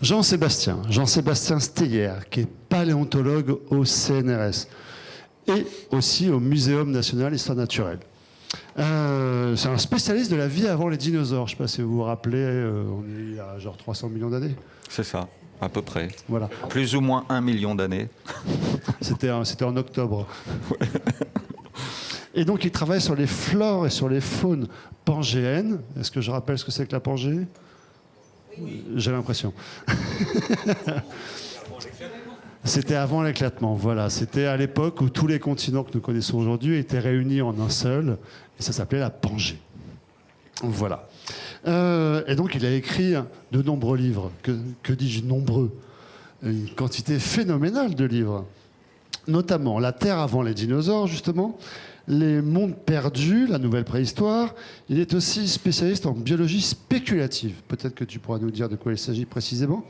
Jean-Sébastien Steyer, qui est paléontologue au CNRS et aussi au Muséum national d'histoire naturelle. C'est un spécialiste de la vie avant les dinosaures. Je ne sais pas si vous vous rappelez, on est il y a genre 300 millions d'années. C'est ça, à peu près. Voilà. Plus ou moins 1 million d'années. C'était en octobre. Ouais. Et donc, il travaille sur les flores et sur les faunes pangéennes. Est-ce que je rappelle ce que c'est que la Pangée ? Oui. J'ai l'impression. C'était avant l'éclatement, voilà. C'était à l'époque où tous les continents que nous connaissons aujourd'hui étaient réunis en un seul, et ça s'appelait la Pangée. Voilà. Et donc, il a écrit de nombreux livres. Que dis-je, nombreux ? Une quantité phénoménale de livres. Notamment La Terre avant les dinosaures, justement, Les mondes perdus, la nouvelle préhistoire. Il est aussi spécialiste en biologie spéculative. Peut-être que tu pourras nous dire de quoi il s'agit précisément.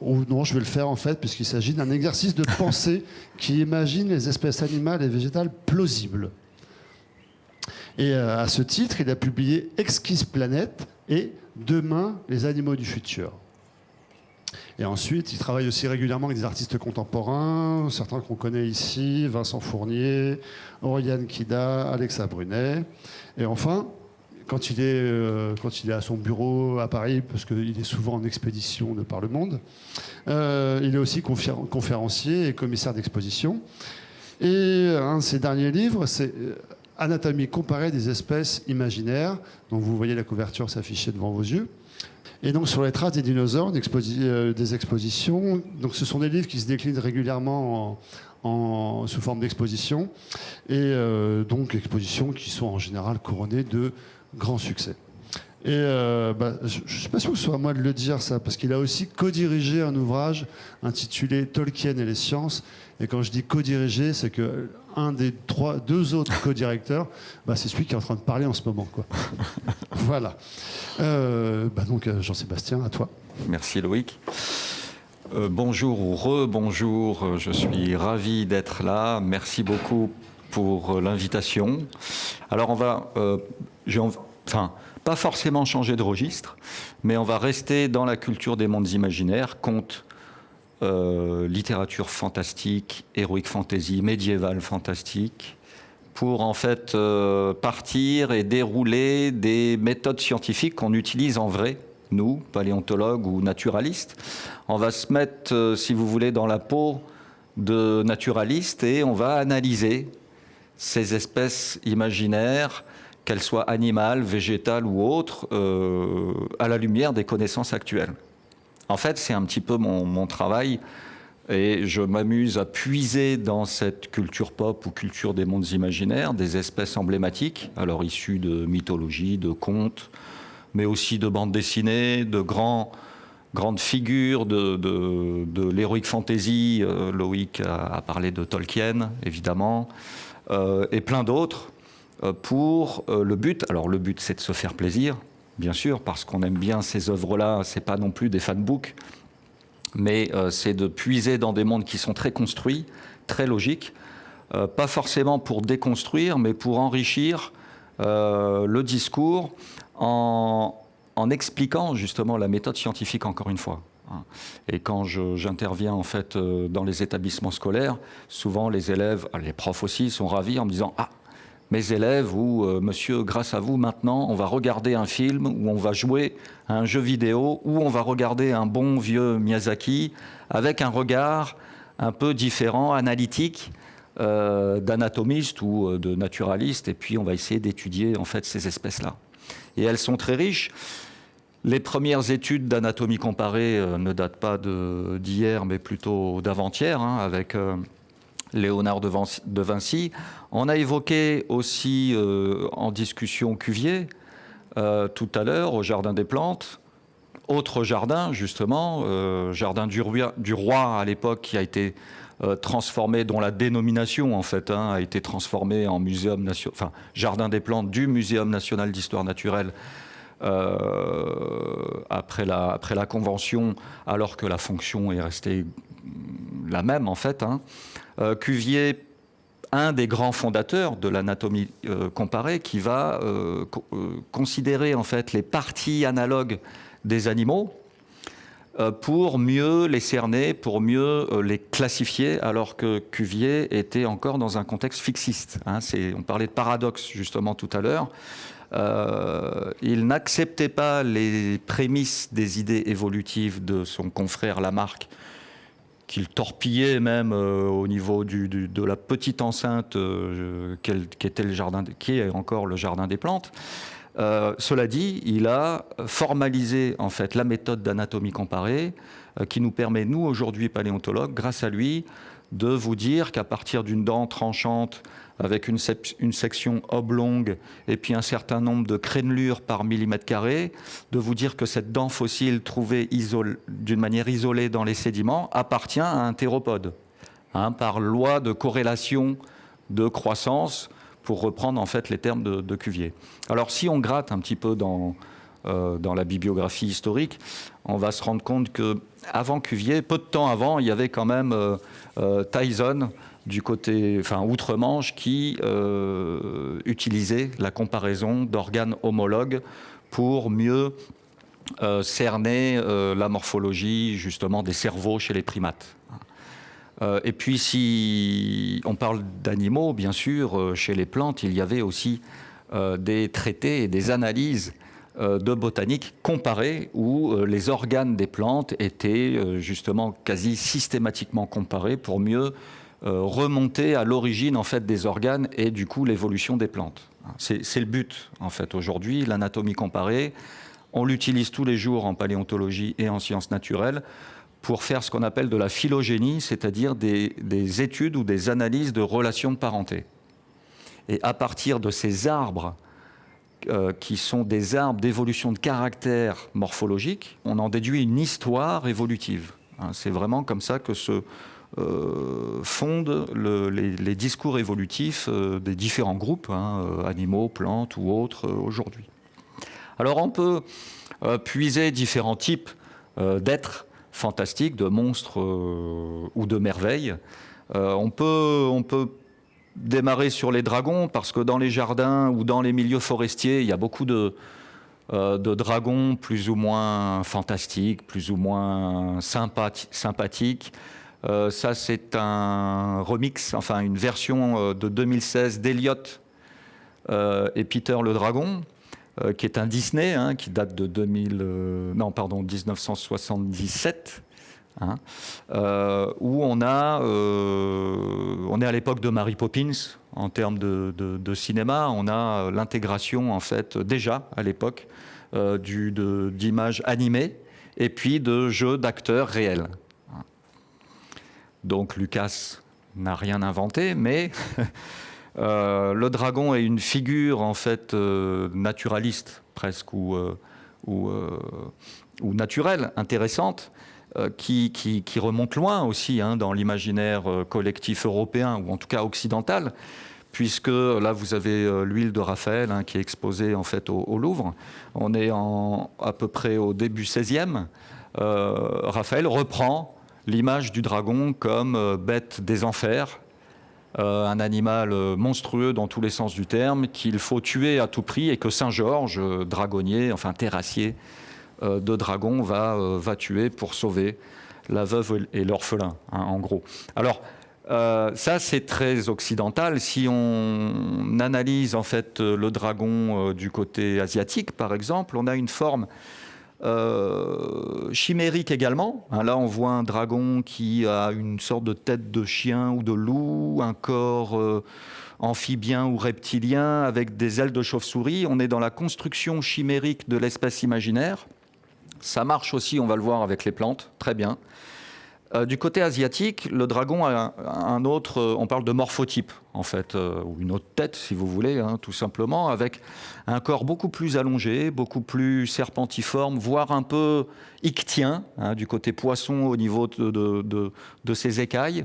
Ou non, je vais le faire en fait, puisqu'il s'agit d'un exercice de pensée qui imagine les espèces animales et végétales plausibles. Et à ce titre, il a publié Exquise planète et Demain, les animaux du futur. Et ensuite, il travaille aussi régulièrement avec des artistes contemporains, certains qu'on connaît ici, Vincent Fournier, Oriane Kida, Alexa Brunet. Et enfin, quand il est à son bureau à Paris, parce qu'il est souvent en expédition de par le monde, il est aussi conférencier et commissaire d'exposition. Et un de ses derniers livres, c'est Anatomie comparée des espèces imaginaires. Donc vous voyez la couverture s'afficher devant vos yeux. Et donc sur les traces des dinosaures, des expositions. Donc ce sont des livres qui se déclinent régulièrement sous forme d'exposition. Et donc expositions qui sont en général couronnées de grands succès. Et je ne sais pas si c'est à moi de le dire ça, parce qu'il a aussi co-dirigé un ouvrage intitulé Tolkien et les sciences. Et quand je dis co-dirigé, c'est que deux autres co-directeurs, c'est celui qui est en train de parler en ce moment, quoi. Voilà. Donc Jean-Sébastien, à toi. Merci Loïc. Bonjour ou re-bonjour, je suis ravi d'être là. Merci beaucoup pour l'invitation. Alors on va, pas forcément changer de registre, mais on va rester dans la culture des mondes imaginaires, contes, littérature fantastique, heroic fantasy, médiévale fantastique, pour en fait partir et dérouler des méthodes scientifiques qu'on utilise en vrai, nous, paléontologues ou naturalistes. On va se mettre, si vous voulez, dans la peau de naturalistes et on va analyser ces espèces imaginaires, qu'elles soient animales, végétales ou autres, à la lumière des connaissances actuelles. En fait, c'est un petit peu mon travail et je m'amuse à puiser dans cette culture pop ou culture des mondes imaginaires des espèces emblématiques, alors issues de mythologie, de contes, mais aussi de bandes dessinées, de grandes figures de l'heroic fantasy. Loïc a parlé de Tolkien, évidemment, et plein d'autres. Pour le but c'est de se faire plaisir, bien sûr, parce qu'on aime bien ces œuvres-là, c'est pas non plus des fanbooks, mais c'est de puiser dans des mondes qui sont très construits, très logiques, pas forcément pour déconstruire, mais pour enrichir le discours en expliquant justement la méthode scientifique encore une fois. Et quand j'interviens en fait dans les établissements scolaires, souvent les élèves, les profs aussi, sont ravis en me disant « Ah, mes élèves ou monsieur, grâce à vous, maintenant, on va regarder un film ou on va jouer à un jeu vidéo ou on va regarder un bon vieux Miyazaki avec un regard un peu différent, analytique, d'anatomiste ou de naturaliste. Et puis, on va essayer d'étudier en fait ces espèces-là. Et elles sont très riches. Les premières études d'anatomie comparée ne datent pas d'hier, mais plutôt d'avant-hier, avec Léonard de Vinci. On a évoqué aussi en discussion Cuvier tout à l'heure au Jardin des Plantes. Autre jardin, justement, Jardin du Roi à l'époque, qui a été transformé, dont la dénomination en fait a été transformée en Muséum national, enfin Jardin des Plantes du Muséum national d'histoire naturelle après la Convention, alors que la fonction est restée la même en fait. Cuvier, un des grands fondateurs de l'anatomie comparée, qui va considérer en fait les parties analogues des animaux pour mieux les cerner, pour mieux les classifier, alors que Cuvier était encore dans un contexte fixiste. On parlait de paradoxe justement tout à l'heure. Il n'acceptait pas les prémices des idées évolutives de son confrère Lamarck, qu'il torpillait même au niveau de la petite enceinte qui est encore le jardin des plantes. Cela dit, il a formalisé en fait la méthode d'anatomie comparée qui nous permet, nous aujourd'hui paléontologues, grâce à lui, de vous dire qu'à partir d'une dent tranchante avec une section oblongue et puis un certain nombre de crénelures par millimètre carré, de vous dire que cette dent fossile trouvée d'une manière isolée dans les sédiments appartient à un théropode, par loi de corrélation de croissance, pour reprendre en fait les termes de Cuvier. Alors si on gratte un petit peu dans la bibliographie historique, on va se rendre compte qu'avant Cuvier, peu de temps avant, il y avait quand même Tyson du côté, outre-Manche, qui utilisait la comparaison d'organes homologues pour mieux cerner la morphologie justement des cerveaux chez les primates. Et puis, si on parle d'animaux, bien sûr, chez les plantes, il y avait aussi des traités et des analyses de botanique comparée où les organes des plantes étaient justement quasi systématiquement comparés pour mieux remonter à l'origine en fait des organes et du coup l'évolution des plantes. C'est le but en fait aujourd'hui, l'anatomie comparée. On l'utilise tous les jours en paléontologie et en sciences naturelles pour faire ce qu'on appelle de la phylogénie, c'est-à-dire des études ou des analyses de relations de parenté. Et à partir de ces arbres, qui sont des arbres d'évolution de caractère morphologique, on en déduit une histoire évolutive. C'est vraiment comme ça que se fondent les discours évolutifs des différents groupes, animaux, plantes ou autres, aujourd'hui. Alors on peut puiser différents types d'êtres fantastiques, de monstres ou de merveilles. On peut démarrer sur les dragons parce que dans les jardins ou dans les milieux forestiers, il y a beaucoup de dragons plus ou moins fantastiques, plus ou moins sympathiques. Ça, c'est un remix, enfin une version de 2016 d'Eliott et Peter le Dragon, qui est un Disney, qui date de 1977, où on est à l'époque de Mary Poppins en termes de cinéma. On a l'intégration, en fait, déjà à l'époque, d'images animées et puis de jeux d'acteurs réels. Donc Lucas n'a rien inventé, mais le dragon est une figure en fait naturaliste presque ou naturelle, intéressante, qui remonte loin aussi dans l'imaginaire collectif européen ou en tout cas occidental, puisque là vous avez l'huile de Raphaël qui est exposée en fait au Louvre. On est à peu près au début 16e. Raphaël reprend l'image du dragon comme bête des enfers, un animal monstrueux dans tous les sens du terme, qu'il faut tuer à tout prix et que Saint-Georges, dragonnier, enfin terrassier de dragon, va tuer pour sauver la veuve et l'orphelin, en gros. Alors, ça c'est très occidental. Si on analyse en fait le dragon du côté asiatique, par exemple, on a une forme chimérique également. Là, on voit un dragon qui a une sorte de tête de chien ou de loup, un corps amphibien ou reptilien avec des ailes de chauve-souris. On est dans la construction chimérique de l'espèce imaginaire. Ça marche aussi, on va le voir avec les plantes, très bien. Du côté asiatique, le dragon a un autre, on parle de morphotype en fait, ou une autre tête si vous voulez, tout simplement, avec un corps beaucoup plus allongé, beaucoup plus serpentiforme, voire un peu ichtyen, du côté poisson au niveau de ses écailles.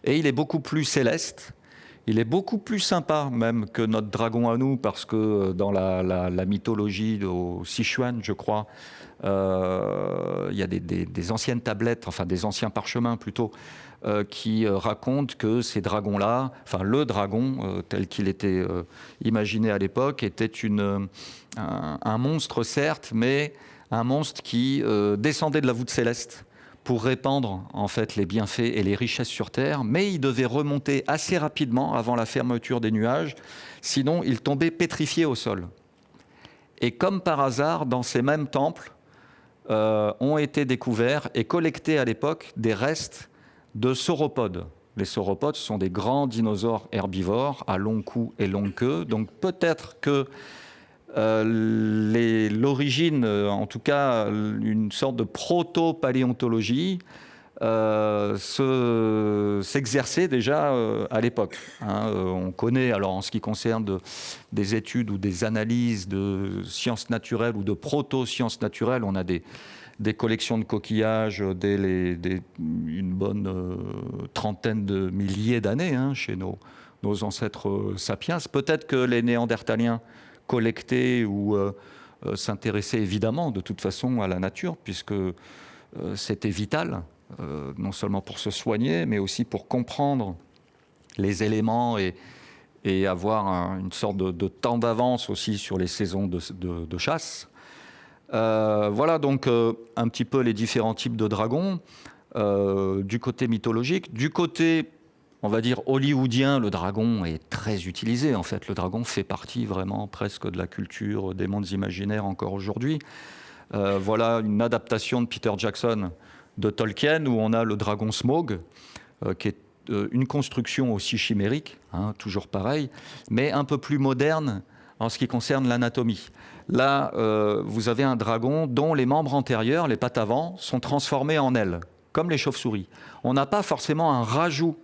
Et il est beaucoup plus céleste. Il est beaucoup plus sympa même que notre dragon à nous, parce que dans la mythologie au Sichuan, je crois, il y a des anciennes tablettes, enfin des anciens parchemins plutôt, qui racontent que ces dragons-là, enfin le dragon tel qu'il était imaginé à l'époque, était un monstre certes, mais un monstre qui descendait de la voûte céleste pour répandre en fait les bienfaits et les richesses sur Terre, mais il devait remonter assez rapidement avant la fermeture des nuages, sinon il tombait pétrifié au sol. Et comme par hasard, dans ces mêmes temples, ont été découverts et collectés à l'époque des restes de sauropodes. Les sauropodes sont des grands dinosaures herbivores à long cou et longue queue. Donc peut-être que l'origine, en tout cas une sorte de proto-paléontologie, s'exerçait déjà à l'époque. On connaît, alors en ce qui concerne des études ou des analyses de sciences naturelles ou de proto-sciences naturelles, on a des collections de coquillages dès une bonne trentaine de milliers d'années chez nos ancêtres sapiens. Peut-être que les Néandertaliens collectaient ou s'intéressaient évidemment de toute façon à la nature, puisque c'était vital. Non seulement pour se soigner, mais aussi pour comprendre les éléments et avoir une sorte de temps d'avance aussi sur les saisons de chasse. Voilà donc un petit peu les différents types de dragons du côté mythologique. Du côté, on va dire, hollywoodien, le dragon est très utilisé. En fait, le dragon fait partie vraiment presque de la culture des mondes imaginaires encore aujourd'hui. Voilà une adaptation de Peter Jackson de Tolkien, où on a le dragon Smaug, qui est une construction aussi chimérique, toujours pareil, mais un peu plus moderne en ce qui concerne l'anatomie. Là, vous avez un dragon dont les membres antérieurs, les pattes avant, sont transformés en ailes, comme les chauves-souris. On n'a pas forcément un rajout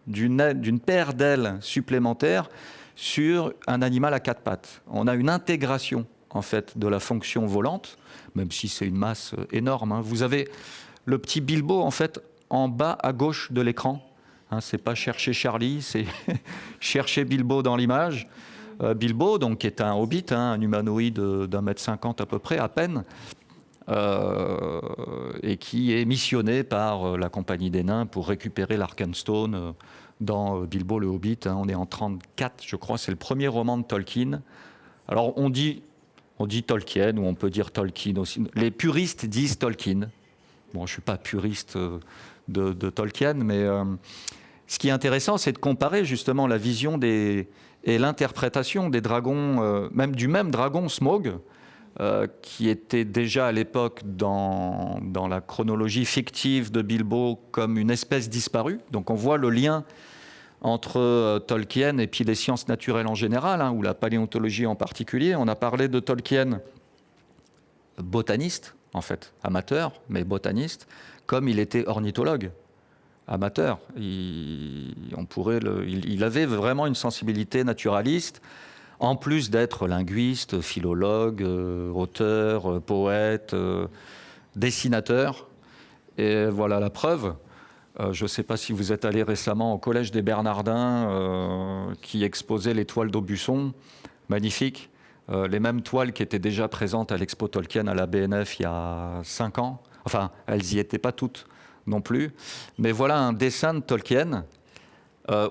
d'une paire d'ailes supplémentaires sur un animal à quatre pattes. On a une intégration, en fait, de la fonction volante, même si c'est une masse énorme. Vous avez le petit Bilbo, en fait, en bas à gauche de l'écran. C'est pas chercher Charlie, c'est chercher Bilbo dans l'image. Bilbo, donc, qui est un hobbit, un humanoïde d'1,50 m à peu près, à peine, et qui est missionné par la Compagnie des Nains pour récupérer l'Arkenstone dans Bilbo le Hobbit. On est en 1934, je crois, c'est le premier roman de Tolkien. Alors, on dit Tolkien, ou on peut dire Tolkien aussi. Les puristes disent Tolkien. Bon, je ne suis pas puriste de Tolkien, mais ce qui est intéressant, c'est de comparer justement la vision et l'interprétation des dragons, même du même dragon Smaug, qui était déjà à l'époque dans la chronologie fictive de Bilbo comme une espèce disparue. Donc on voit le lien entre Tolkien et puis les sciences naturelles en général, ou la paléontologie en particulier. On a parlé de Tolkien botaniste, en fait, amateur, mais botaniste, comme il était ornithologue, amateur. Il avait vraiment une sensibilité naturaliste, en plus d'être linguiste, philologue, auteur, poète, dessinateur. Et voilà la preuve. Je ne sais pas si vous êtes allé récemment au Collège des Bernardins, qui exposait les toiles d'Aubusson, magnifiques. Les mêmes toiles qui étaient déjà présentes à l'Expo Tolkien à la BNF il y a 5 ans. Enfin, elles n'y étaient pas toutes non plus. Mais voilà un dessin de Tolkien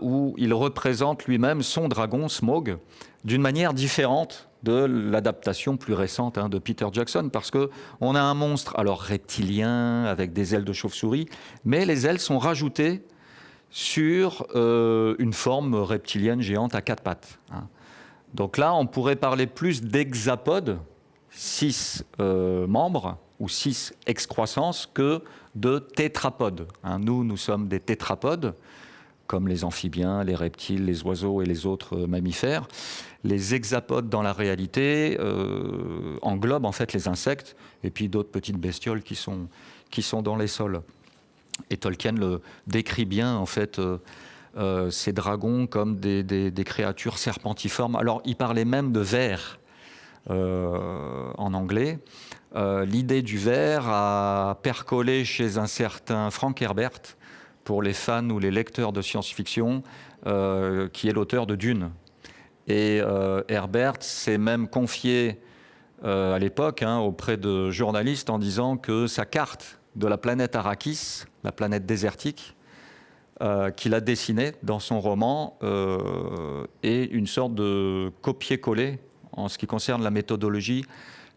où il représente lui-même son dragon, Smaug, d'une manière différente de l'adaptation plus récente de Peter Jackson, parce qu'on a un monstre, alors reptilien, avec des ailes de chauve-souris, mais les ailes sont rajoutées sur une forme reptilienne géante à 4 pattes. Donc là, on pourrait parler plus d'hexapodes, 6 membres, ou 6 excroissances, que de tétrapodes. Nous sommes des tétrapodes, comme les amphibiens, les reptiles, les oiseaux et les autres mammifères. Les hexapodes, dans la réalité, englobent en fait les insectes et puis d'autres petites bestioles qui sont dans les sols. Et Tolkien le décrit bien, en fait, ces dragons comme des créatures serpentiformes. Alors, il parlait même de vers en anglais. L'idée du ver a percolé chez un certain Frank Herbert, pour les fans ou les lecteurs de science-fiction, qui est l'auteur de Dune. Et Herbert s'est même confié à l'époque auprès de journalistes en disant que sa carte de la planète Arrakis, la planète désertique, qu'il a dessinée dans son roman, est une sorte de copier-coller en ce qui concerne la méthodologie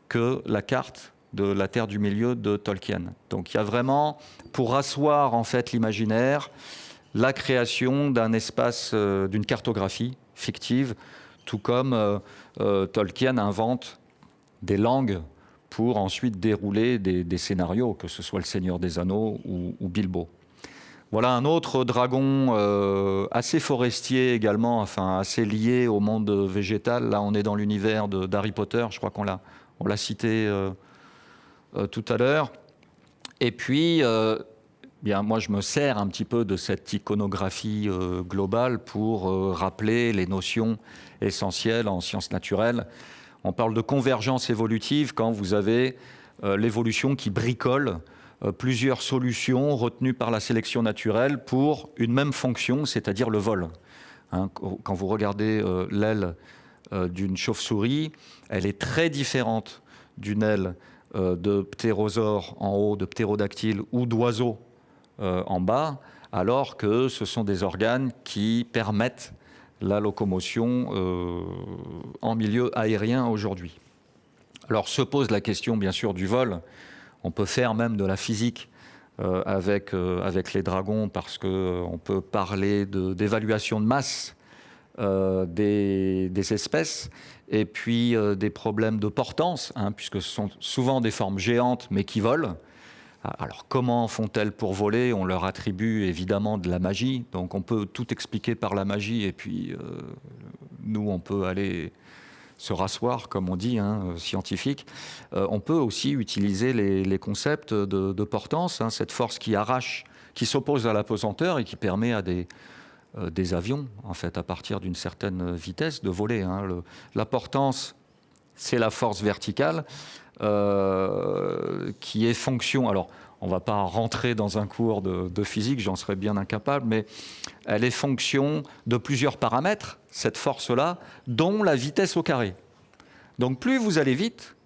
que la carte de la Terre du Milieu de Tolkien. Donc il y a vraiment, pour asseoir en fait l'imaginaire, la création d'un espace, d'une cartographie fictive, tout comme Tolkien invente des langues pour ensuite dérouler des scénarios, que ce soit le Seigneur des Anneaux ou Bilbo. Voilà un autre dragon assez forestier également, enfin assez lié au monde végétal. Là, on est dans l'univers d'Harry Potter, je crois qu'on l'a cité tout à l'heure. Et puis, bien, moi, je me sers un petit peu de cette iconographie globale pour rappeler les notions essentielles en sciences naturelles. On parle de convergence évolutive quand vous avez l'évolution qui bricole plusieurs solutions retenues par la sélection naturelle pour une même fonction, c'est-à-dire le vol. Hein, quand vous regardez l'aile d'une chauve-souris, elle est très différente d'une aile de ptérosaure en haut, de ptérodactyle ou d'oiseau en bas, alors que ce sont des organes qui permettent la locomotion en milieu aérien aujourd'hui. Alors se pose la question bien sûr du vol. On peut faire même de la physique avec les dragons parce qu'on peut parler d'évaluation de masse des espèces et puis des problèmes de portance, hein, puisque ce sont souvent des formes géantes mais qui volent. Alors comment font-elles pour voler? On leur attribue évidemment de la magie, donc on peut tout expliquer par la magie et puis nous on peut aller se rasseoir, comme on dit, hein, scientifique. On peut aussi utiliser les concepts de portance, hein, cette force qui arrache, qui s'oppose à la pesanteur et qui permet à des avions, en fait, à partir d'une certaine vitesse, de voler. Hein. La portance, c'est la force verticale qui est fonction. Alors, on ne va pas rentrer dans un cours de physique, j'en serais bien incapable, mais elle est fonction de plusieurs paramètres, cette force-là, dont la vitesse au carré. Donc plus vous allez vite,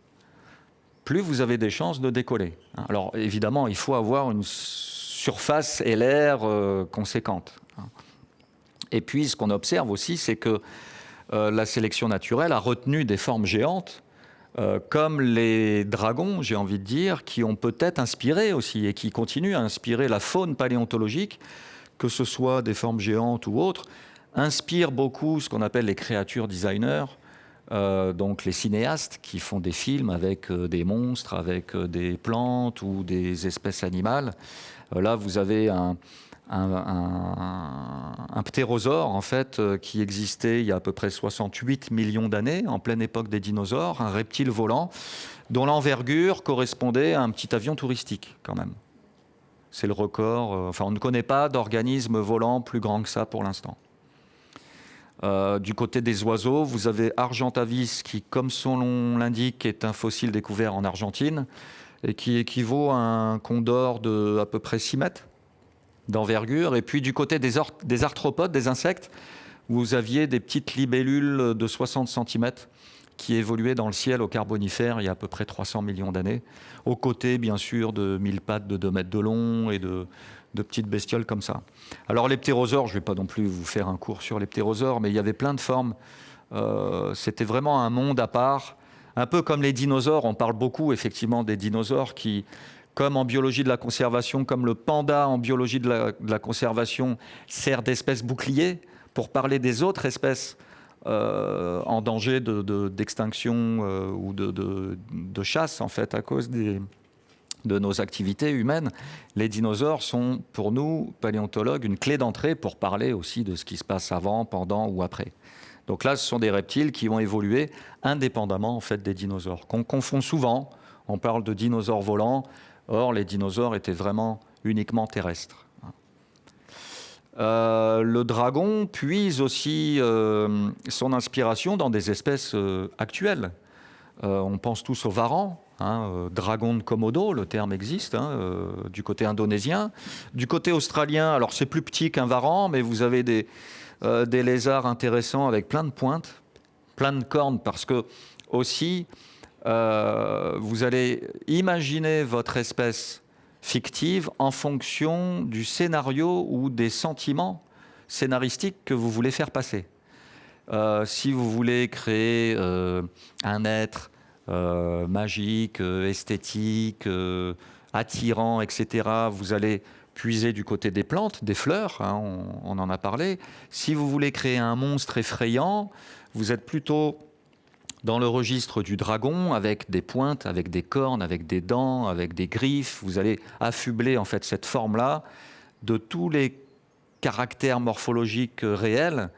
plus vous avez des chances de décoller. Alors évidemment, il faut avoir une surface et l'air conséquente. Et puis ce qu'on observe aussi, c'est que la sélection naturelle a retenu des formes géantes, comme les dragons, j'ai envie de dire, qui ont peut-être inspiré aussi et qui continuent à inspirer la faune paléontologique, que ce soit des formes géantes ou autres, inspirent beaucoup ce qu'on appelle les créatures designers, donc les cinéastes qui font des films avec des monstres, avec des plantes ou des espèces animales. Là, vous avez un ptérosaure, en fait, qui existait il y a à peu près 68 millions d'années, en pleine époque des dinosaures, un reptile volant, dont l'envergure correspondait à un petit avion touristique, quand même. C'est le record. Enfin, on ne connaît pas d'organisme volant plus grand que ça pour l'instant. Du côté des oiseaux, vous avez Argentavis, qui, comme son nom l'indique, est un fossile découvert en Argentine, et qui équivaut à un condor de à peu près 6 mètres d'envergure. Et puis du côté des arthropodes, des insectes, vous aviez des petites libellules de 60 cm qui évoluaient dans le ciel au Carbonifère il y a à peu près 300 millions d'années, aux côtés bien sûr de 1000 pattes de 2 mètres de long et de petites bestioles comme ça. Alors les ptérosaures, je ne vais pas non plus vous faire un cours sur les ptérosaures, mais il y avait plein de formes. C'était vraiment un monde à part, un peu comme les dinosaures. On parle beaucoup effectivement des dinosaures qui, comme en biologie de la conservation, comme le panda en biologie de la conservation, sert d'espèce bouclier pour parler des autres espèces en danger d'extinction ou de chasse, en fait, à cause de nos activités humaines. Les dinosaures sont, pour nous, paléontologues, une clé d'entrée pour parler aussi de ce qui se passe avant, pendant ou après. Donc là, ce sont des reptiles qui ont évolué indépendamment, en fait, des dinosaures, qu'on confond souvent. On parle de dinosaures volants. Or, les dinosaures étaient vraiment uniquement terrestres. Le dragon puise aussi son inspiration dans des espèces actuelles. On pense tous au varan, dragon de Komodo, le terme existe, du côté indonésien. Du côté australien, alors c'est plus petit qu'un varan, mais vous avez des lézards intéressants avec plein de pointes, plein de cornes, parce que aussi, vous allez imaginer votre espèce fictive en fonction du scénario ou des sentiments scénaristiques que vous voulez faire passer. Si vous voulez créer un être magique, esthétique, attirant, etc. Vous allez puiser du côté des plantes, des fleurs, hein, on en a parlé. Si vous voulez créer un monstre effrayant, vous êtes plutôt dans le registre du dragon, avec des pointes, avec des cornes, avec des dents, avec des griffes. Vous allez affubler en fait cette forme-là de tous les caractères morphologiques réels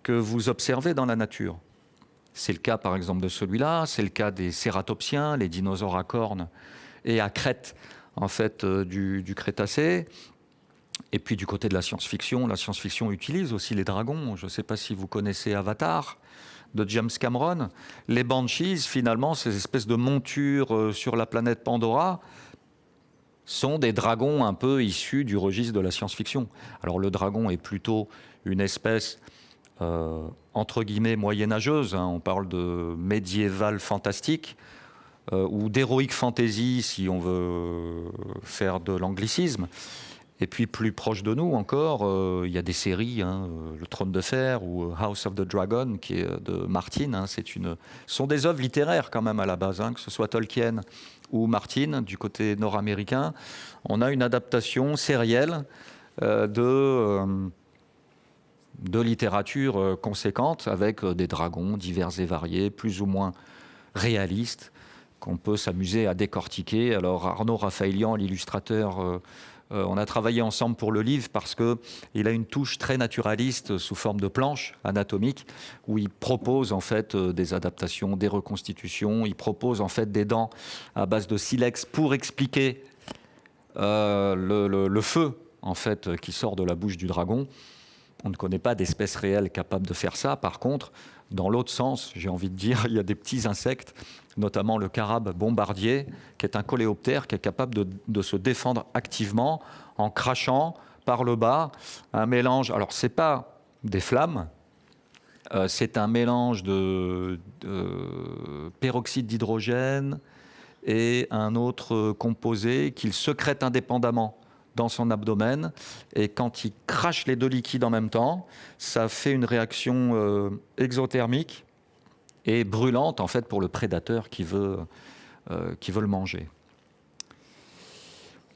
que vous observez dans la nature. C'est le cas par exemple de celui-là, c'est le cas des cératopsiens, les dinosaures à cornes et à crête en fait du Crétacé. Et puis du côté de la science-fiction utilise aussi les dragons. Je ne sais pas si vous connaissez Avatar de James Cameron. Les Banshees, finalement, ces espèces de montures sur la planète Pandora, sont des dragons un peu issus du registre de la science-fiction. Alors le dragon est plutôt une espèce entre guillemets moyenâgeuse, hein. On parle de médiéval fantastique ou d'héroïque fantasy si on veut faire de l'anglicisme. Et puis plus proche de nous encore, il y a des séries, hein, Le Trône de Fer ou House of the Dragon, qui est de Martin. Hein, ce sont des œuvres littéraires quand même à la base, hein, que ce soit Tolkien ou Martin du côté nord-américain. On a une adaptation sérielle de littérature conséquente avec des dragons divers et variés, plus ou moins réalistes, qu'on peut s'amuser à décortiquer. Alors Arnaud Raphaëlian, l'illustrateur, on a travaillé ensemble pour le livre parce qu'il a une touche très naturaliste sous forme de planches anatomiques où il propose en fait des adaptations, des reconstitutions. Il propose en fait des dents à base de silex pour expliquer le feu en fait qui sort de la bouche du dragon. On ne connaît pas d'espèce réelle capable de faire ça. Par contre, dans l'autre sens, j'ai envie de dire, il y a des petits insectes, notamment le carabe bombardier, qui est un coléoptère qui est capable de se défendre activement en crachant par le bas un mélange. Alors, ce n'est pas des flammes, c'est un mélange de peroxyde d'hydrogène et un autre composé qu'il sécrète indépendamment dans son abdomen, et quand il crache les deux liquides en même temps, ça fait une réaction exothermique et brûlante en fait pour le prédateur qui veut le manger.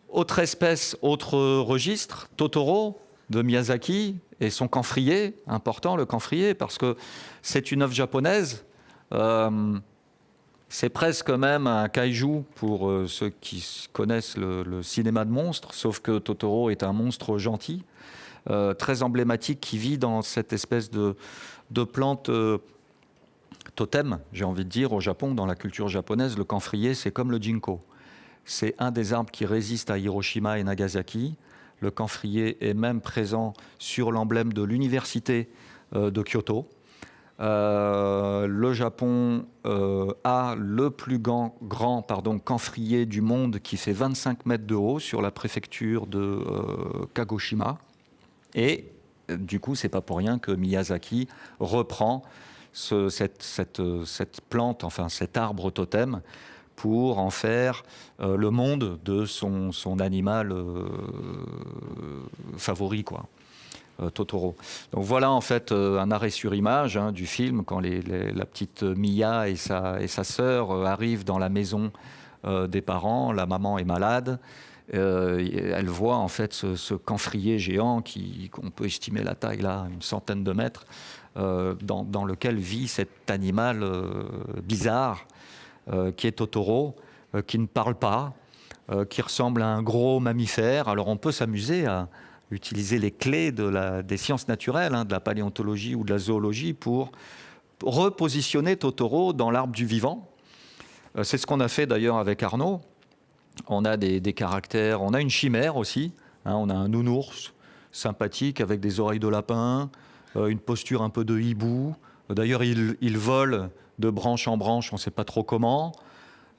Autre espèce, autre registre, Totoro de Miyazaki et son camphrier, important le camphrier parce que c'est une œuvre japonaise. C'est presque même un kaiju pour ceux qui connaissent le cinéma de monstres, sauf que Totoro est un monstre gentil, très emblématique, qui vit dans cette espèce de plante totem, j'ai envie de dire, au Japon. Dans la culture japonaise, le camphrier, c'est comme le ginkgo. C'est un des arbres qui résiste à Hiroshima et Nagasaki. Le camphrier est même présent sur l'emblème de l'université de Kyoto. Le Japon a le plus grand camphrier du monde qui fait 25 mètres de haut sur la préfecture de Kagoshima. Et du coup, c'est pas pour rien que Miyazaki reprend cette plante, enfin cet arbre totem, pour en faire le monde de son animal favori, quoi. Totoro. Donc voilà en fait un arrêt sur image du film quand la petite Mia et sa sœur arrivent dans la maison des parents. La maman est malade. Elle voit en fait ce camphrier géant qu'on peut estimer la taille là, une centaine de mètres, dans lequel vit cet animal bizarre qui est Totoro, qui ne parle pas, qui ressemble à un gros mammifère. Alors on peut s'amuser à utiliser les clés des sciences naturelles, de la paléontologie ou de la zoologie, pour repositionner Totoro dans l'arbre du vivant. C'est ce qu'on a fait d'ailleurs avec Arnaud. On a des caractères, on a une chimère aussi, on a un nounours sympathique avec des oreilles de lapin, une posture un peu de hibou. D'ailleurs, il vole de branche en branche, on ne sait pas trop comment.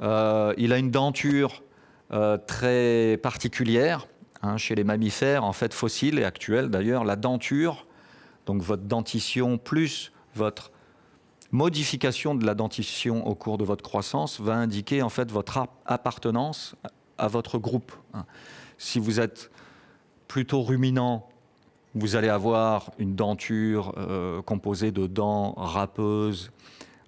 Il a une denture très particulière. Chez les mammifères, en fait, fossiles et actuels d'ailleurs, la denture, donc votre dentition plus votre modification de la dentition au cours de votre croissance, va indiquer en fait votre appartenance à votre groupe. Si vous êtes plutôt ruminant, vous allez avoir une denture composée de dents râpeuses,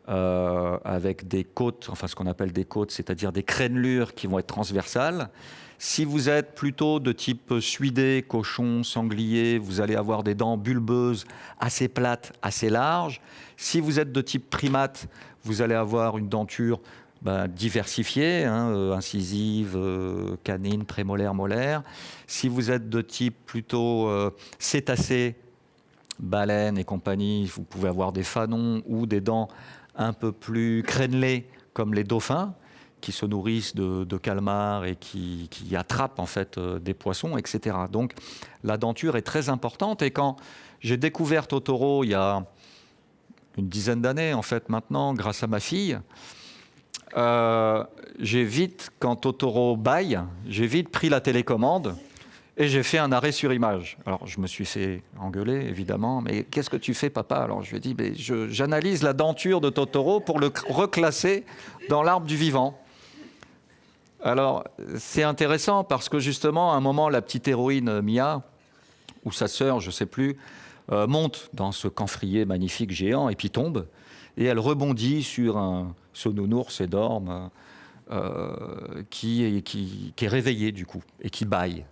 avec des côtes, enfin ce qu'on appelle des côtes, c'est-à-dire des crénelures qui vont être transversales. Si vous êtes plutôt de type suidé, cochon, sanglier, vous allez avoir des dents bulbeuses assez plates, assez larges. Si vous êtes de type primate, vous allez avoir une denture diversifiée, incisive, canine, prémolaire, molaire. Si vous êtes de type plutôt cétacé, baleine et compagnie, vous pouvez avoir des fanons ou des dents un peu plus crénelées comme les dauphins, qui se nourrissent de calmars et qui attrapent en fait des poissons, etc. Donc la denture est très importante. Et quand j'ai découvert Totoro il y a une dizaine d'années en fait maintenant, grâce à ma fille, j'ai vite, quand Totoro bâille, j'ai vite pris la télécommande et j'ai fait un arrêt sur image. Alors je me suis fait engueuler évidemment, mais qu'est-ce que tu fais papa? Alors je lui ai dit, j'analyse la denture de Totoro pour le reclasser dans l'arbre du vivant. Alors, c'est intéressant parce que justement, à un moment, la petite héroïne Mia, ou sa sœur, je ne sais plus, monte dans ce camphrier magnifique géant et puis tombe. Et elle rebondit sur ce nounours énorme qui est réveillé du coup et qui bâille.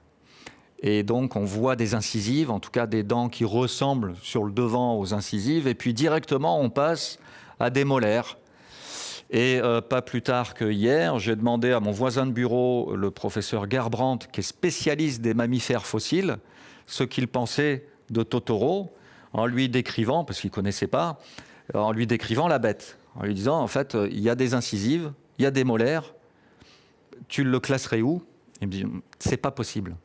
Et donc, on voit des incisives, en tout cas des dents qui ressemblent sur le devant aux incisives. Et puis directement, on passe à des molaires. Et pas plus tard que hier, j'ai demandé à mon voisin de bureau, le professeur Gerbrandt, qui est spécialiste des mammifères fossiles, ce qu'il pensait de Totoro, en lui décrivant, parce qu'il ne connaissait pas, en lui décrivant la bête, en lui disant, en fait, il y a des incisives, il y a des molaires, tu le classerais où? Il me dit, c'est pas possible.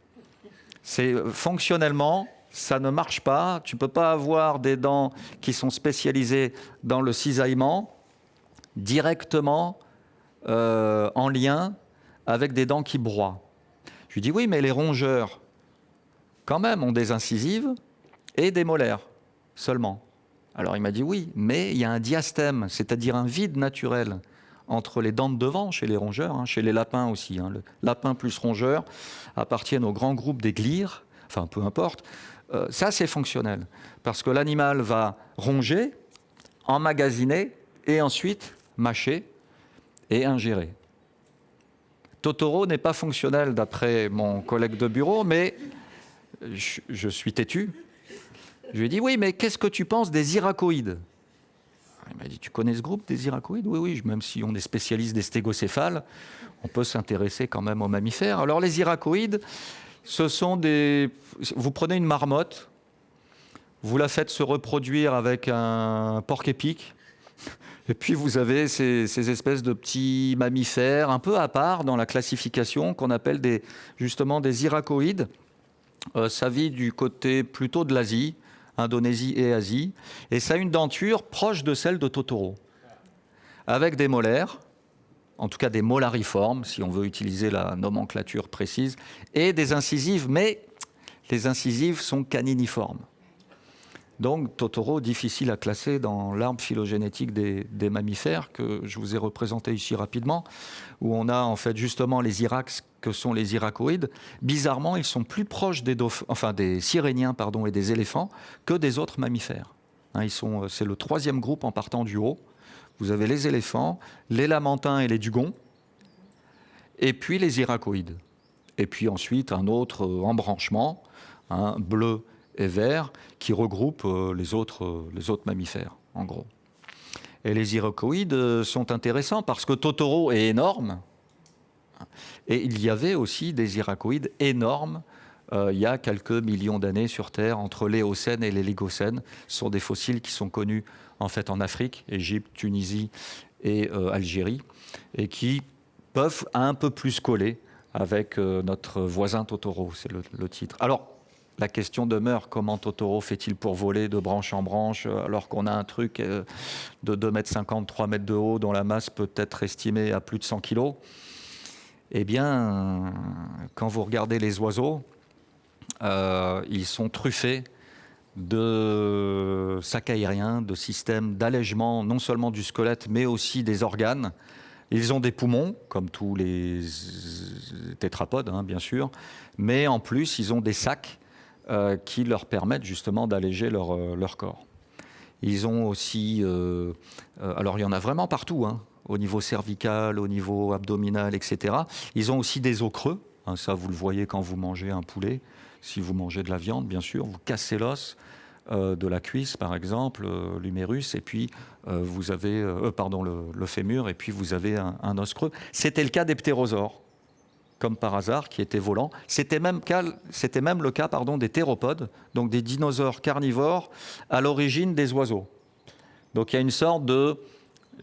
Fonctionnellement, ça ne marche pas, tu ne peux pas avoir des dents qui sont spécialisées dans le cisaillement, directement en lien avec des dents qui broient. Je lui dis oui, mais les rongeurs, quand même, ont des incisives et des molaires seulement. Alors il m'a dit oui, mais il y a un diastème, c'est-à-dire un vide naturel entre les dents de devant chez les rongeurs, chez les lapins aussi. Le lapin plus rongeur appartiennent au grand groupe des glires, enfin peu importe. Ça, c'est fonctionnel, parce que l'animal va ronger, emmagasiner et ensuite mâcher et ingérer. Totoro n'est pas fonctionnel d'après mon collègue de bureau, mais je suis têtu. Je lui ai dit, oui, mais qu'est-ce que tu penses des iracoïdes? Il m'a dit, tu connais ce groupe des iracoïdes? Oui, oui, même si on est spécialiste des stégocéphales, on peut s'intéresser quand même aux mammifères. Alors les iracoïdes, ce sont des... Vous prenez une marmotte, vous la faites se reproduire avec un porc-épic, et puis vous avez ces espèces de petits mammifères un peu à part dans la classification qu'on appelle justement des iracoïdes. Ça vit du côté plutôt de l'Asie, Indonésie et Asie, et ça a une denture proche de celle de Totoro, avec des molaires, en tout cas des molariformes, si on veut utiliser la nomenclature précise, et des incisives, mais les incisives sont caniniformes. Donc Totoro, difficile à classer dans l'arbre phylogénétique des mammifères que je vous ai représenté ici rapidement, où on a en fait justement les irax que sont les iracoïdes. Bizarrement, ils sont plus proches des siréniens et des éléphants que des autres mammifères. C'est le troisième groupe en partant du haut. Vous avez les éléphants, les lamantins et les dugons, et puis les iracoïdes. Et puis ensuite un autre embranchement, bleu et vert, qui regroupe les autres mammifères, en gros. Et les iracoïdes sont intéressants parce que Totoro est énorme, et il y avait aussi des iracoïdes énormes il y a quelques millions d'années sur Terre, entre l'Éocène et l'Oligocène. Ce sont des fossiles qui sont connus en fait en Afrique, Égypte, Tunisie et Algérie, et qui peuvent un peu plus coller avec notre voisin Totoro, c'est le titre. Alors, la question demeure, comment Totoro fait-il pour voler de branche en branche alors qu'on a un truc de 2,50 m, 3 mètres de haut dont la masse peut être estimée à plus de 100 kg? Eh bien, quand vous regardez les oiseaux, ils sont truffés de sacs aériens, de systèmes d'allègement non seulement du squelette mais aussi des organes. Ils ont des poumons, comme tous les tétrapodes, bien sûr, mais en plus, ils ont des sacs qui leur permettent justement d'alléger leur corps. Ils ont aussi, alors il y en a vraiment partout, hein, au niveau cervical, au niveau abdominal, etc. Ils ont aussi des os creux, hein, ça vous le voyez quand vous mangez un poulet, si vous mangez de la viande bien sûr, vous cassez l'os de la cuisse par exemple, l'humérus, et puis vous avez, le fémur, et puis vous avez un os creux. C'était le cas des ptérosaures, comme par hasard, qui étaient volants. C'était même le cas des théropodes, donc des dinosaures carnivores à l'origine des oiseaux. Donc il y a une sorte de,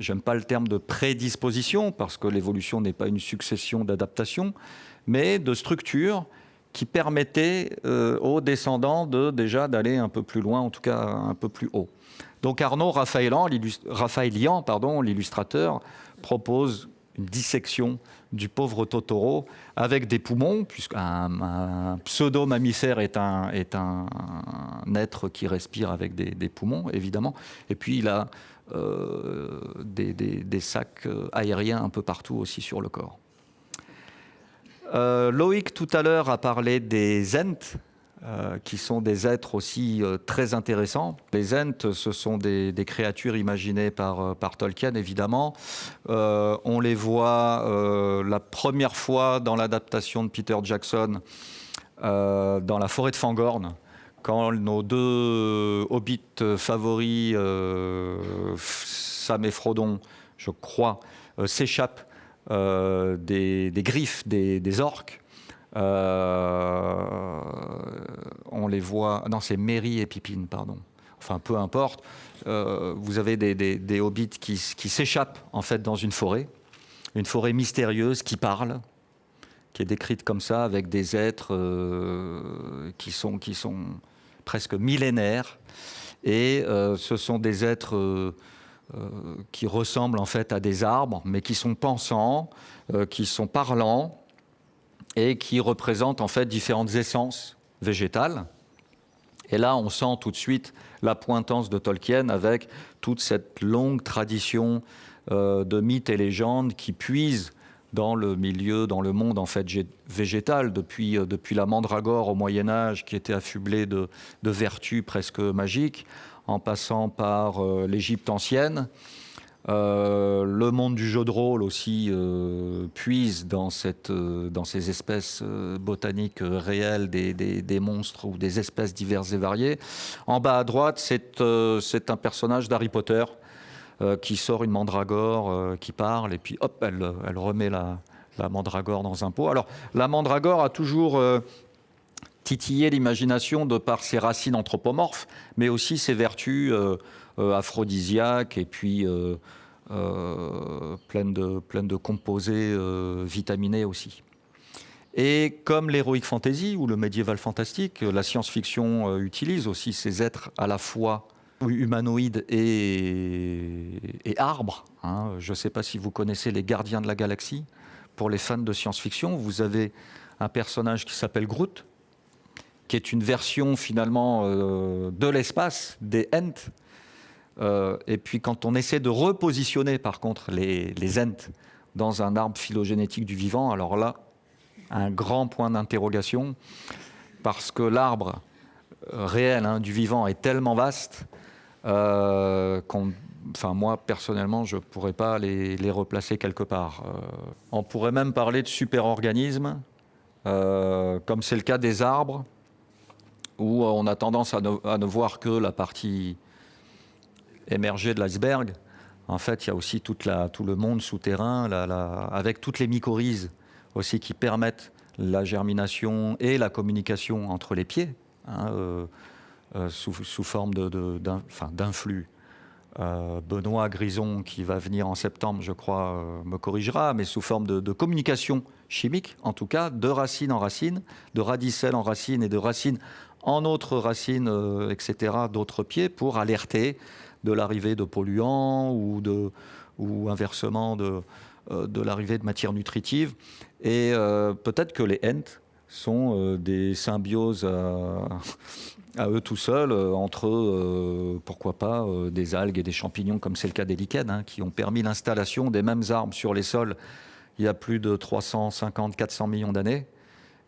j'aime pas le terme de prédisposition, parce que l'évolution n'est pas une succession d'adaptations, mais de structures qui permettaient aux descendants d'aller un peu plus loin, en tout cas un peu plus haut. Donc Arnaud Raphaëlian, l'illustrateur, propose une dissection du pauvre Totoro avec des poumons, puisqu'un pseudo-mammifère est un être qui respire avec des poumons, évidemment. Et puis il a des sacs aériens un peu partout aussi sur le corps. Loïc, tout à l'heure, a parlé des Ents, qui sont des êtres aussi très intéressants. Les Ents, ce sont des créatures imaginées par Tolkien, évidemment. On les voit la première fois dans l'adaptation de Peter Jackson, dans la forêt de Fangorn, quand nos deux hobbits favoris, Sam et Frodon, je crois, s'échappent des griffes des orques. On les voit... Non, c'est Merry et Pippin, pardon. Enfin, peu importe. Vous avez des hobbits qui s'échappent, en fait, dans une forêt mystérieuse qui parle, qui est décrite comme ça, avec des êtres qui sont presque millénaires. Et ce sont des êtres qui ressemblent, en fait, à des arbres, mais qui sont pensants, qui sont parlants, et qui représentent en fait différentes essences végétales. Et là, on sent tout de suite la pointance de Tolkien avec toute cette longue tradition de mythes et légendes qui puisent dans le milieu, dans le monde en fait végétal, depuis la mandragore au Moyen-Âge, qui était affublée de vertus presque magiques, en passant par l'Égypte ancienne. Le monde du jeu de rôle aussi puise dans ces espèces botaniques réelles, des monstres ou des espèces diverses et variées. En bas à droite, c'est un personnage d'Harry Potter qui sort une mandragore, qui parle, et puis hop, elle remet la mandragore dans un pot. Alors, la mandragore a toujours titillé l'imagination de par ses racines anthropomorphes, mais aussi ses vertus aphrodisiaques, et puis pleine de composés vitaminés aussi. Et comme l'heroic fantasy ou le médiéval fantastique, la science-fiction utilise aussi ces êtres à la fois humanoïdes et arbres. Hein. Je ne sais pas si vous connaissez les Gardiens de la Galaxie. Pour les fans de science-fiction, vous avez un personnage qui s'appelle Groot, qui est une version finalement de l'espace, des Ents. Et puis quand on essaie de repositionner par contre les Ents dans un arbre phylogénétique du vivant, alors là, un grand point d'interrogation, parce que l'arbre réel du vivant est tellement vaste moi personnellement je ne pourrais pas les replacer quelque part. On pourrait même parler de super-organismes, comme c'est le cas des arbres, où on a tendance à ne voir que la partie émergée de l'iceberg. En fait, il y a aussi tout le monde souterrain, avec toutes les mycorhizes aussi qui permettent la germination et la communication entre les pieds, sous forme d'influx. Benoît Grison, qui va venir en septembre, je crois, me corrigera, mais sous forme de communication chimique, en tout cas, de racine en racine, de radicelle en racine et de racine en autres racines, etc., d'autres pieds, pour alerter de l'arrivée de polluants ou inversement de l'arrivée de matières nutritives. Et peut-être que les Ents sont des symbioses à eux tout seuls, entre, pourquoi pas, des algues et des champignons, comme c'est le cas des lichens, qui ont permis l'installation des mêmes arbres sur les sols il y a plus de 350-400 millions d'années,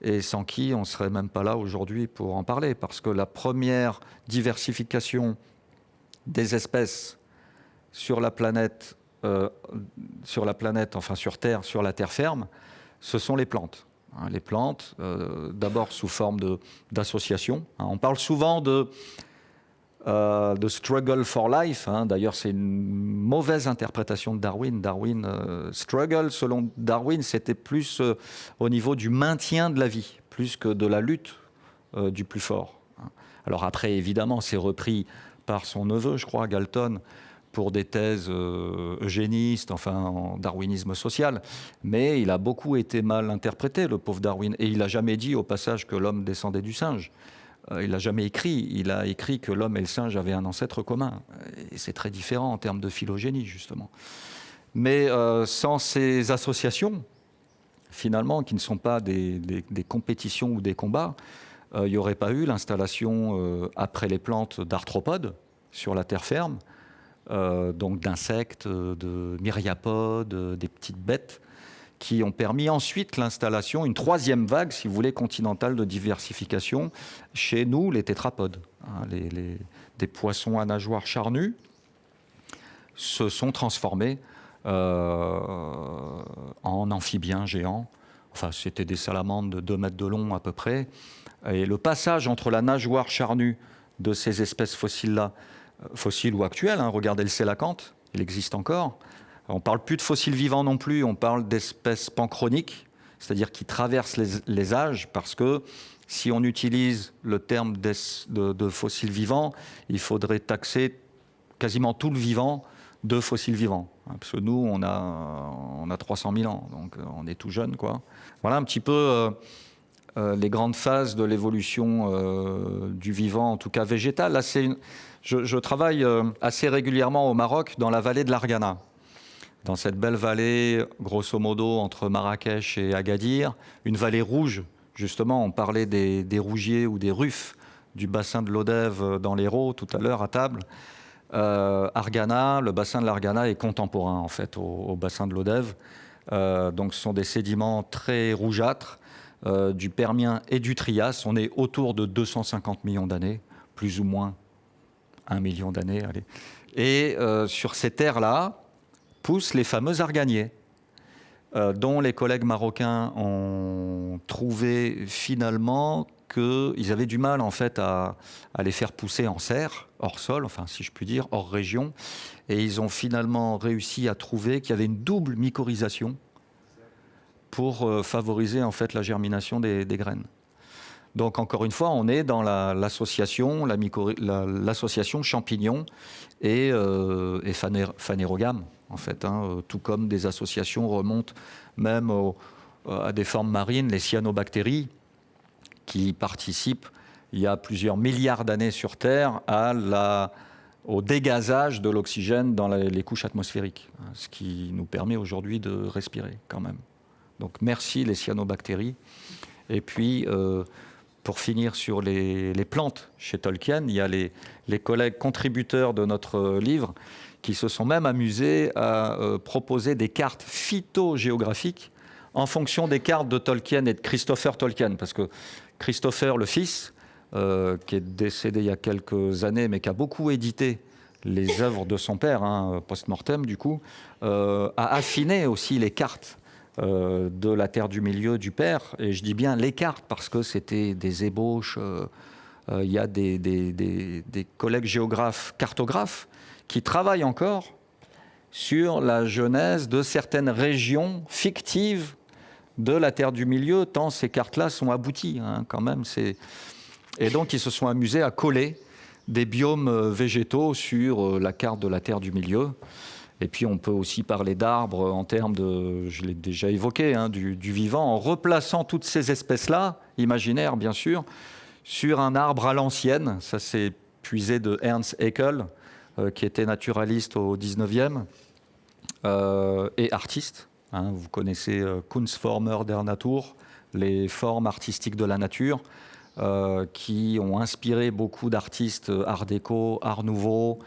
et sans qui on ne serait même pas là aujourd'hui pour en parler, parce que la première diversification des espèces sur la planète, enfin sur Terre, sur la terre ferme, ce sont les plantes. Les plantes, d'abord sous forme d'associations. On parle souvent de struggle for life. D'ailleurs, c'est une mauvaise interprétation de Darwin. Struggle, selon Darwin, c'était plus au niveau du maintien de la vie, plus que de la lutte du plus fort. Alors après, évidemment, c'est repris par son neveu, je crois, Galton, pour des thèses eugénistes, enfin en darwinisme social. Mais il a beaucoup été mal interprété, le pauvre Darwin. Et il n'a jamais dit au passage que l'homme descendait du singe. Il n'a jamais écrit. Il a écrit que l'homme et le singe avaient un ancêtre commun. Et c'est très différent en termes de phylogénie, justement. Mais sans ces associations, finalement, qui ne sont pas des compétitions ou des combats, il n'y aurait pas eu l'installation, après les plantes, d'arthropodes sur la terre ferme, donc d'insectes, de myriapodes, des petites bêtes, qui ont permis ensuite l'installation, une troisième vague, si vous voulez, continentale de diversification, chez nous, les tétrapodes. Des poissons à nageoires charnues se sont transformés en amphibiens géants. Enfin, c'était des salamandres de 2 mètres de long à peu près. Et le passage entre la nageoire charnue de ces espèces fossiles-là, fossiles ou actuelles, regardez le sélacanthe, il existe encore. On ne parle plus de fossiles vivants non plus, on parle d'espèces panchroniques, c'est-à-dire qui traversent les âges, parce que si on utilise le terme de fossiles vivants, il faudrait taxer quasiment tout le vivant de fossiles vivants. Parce que nous, on a 300 000 ans, donc on est tout jeune, quoi. Voilà un petit peu les grandes phases de l'évolution du vivant, en tout cas végétal. Là, je travaille assez régulièrement au Maroc, dans la vallée de l'Argana. Dans cette belle vallée, grosso modo, entre Marrakech et Agadir, une vallée rouge, justement, on parlait des rougiers ou des rufes du bassin de l'Odève dans l'Hérault tout à l'heure à table. Argana, le bassin de l'Argana est contemporain en fait au bassin de l'Odève. Donc ce sont des sédiments très rougeâtres du Permien et du Trias. On est autour de 250 millions d'années, plus ou moins 1 million d'années. Allez. Et sur ces terres-là poussent les fameux arganiers, dont les collègues marocains ont trouvé finalement qu'ils avaient du mal en fait à les faire pousser en serre, hors sol, enfin si je puis dire, hors région. Et ils ont finalement réussi à trouver qu'il y avait une double mycorhisation pour favoriser en fait la germination des graines. Donc encore une fois, on est dans l'association champignons et phanérogame, en fait, tout comme des associations remontent même à des formes marines, les cyanobactéries, qui participent, il y a plusieurs milliards d'années sur Terre, au dégazage de l'oxygène dans les couches atmosphériques, ce qui nous permet aujourd'hui de respirer quand même. Donc merci les cyanobactéries. Et puis, pour finir sur les plantes chez Tolkien, il y a les collègues contributeurs de notre livre qui se sont même amusés à proposer des cartes phytogéographiques en fonction des cartes de Tolkien et de Christopher Tolkien, parce que Christopher, le fils, qui est décédé il y a quelques années, mais qui a beaucoup édité les œuvres de son père, post-mortem du coup, a affiné aussi les cartes de la Terre du Milieu du père. Et je dis bien les cartes, parce que c'était des ébauches. Il y a des collègues géographes, cartographes, qui travaillent encore sur la genèse de certaines régions fictives de la Terre du Milieu, tant ces cartes-là sont abouties, quand même. Et donc, ils se sont amusés à coller des biomes végétaux sur la carte de la Terre du Milieu. Et puis, on peut aussi parler d'arbres en termes de, je l'ai déjà évoqué, du vivant, en replaçant toutes ces espèces-là, imaginaires bien sûr, sur un arbre à l'ancienne. Ça, c'est puisé de Ernst Haeckel, qui était naturaliste au 19e et artiste. Vous connaissez Kunstformer der Natur, les formes artistiques de la nature, qui ont inspiré beaucoup d'artistes art déco, art nouveau.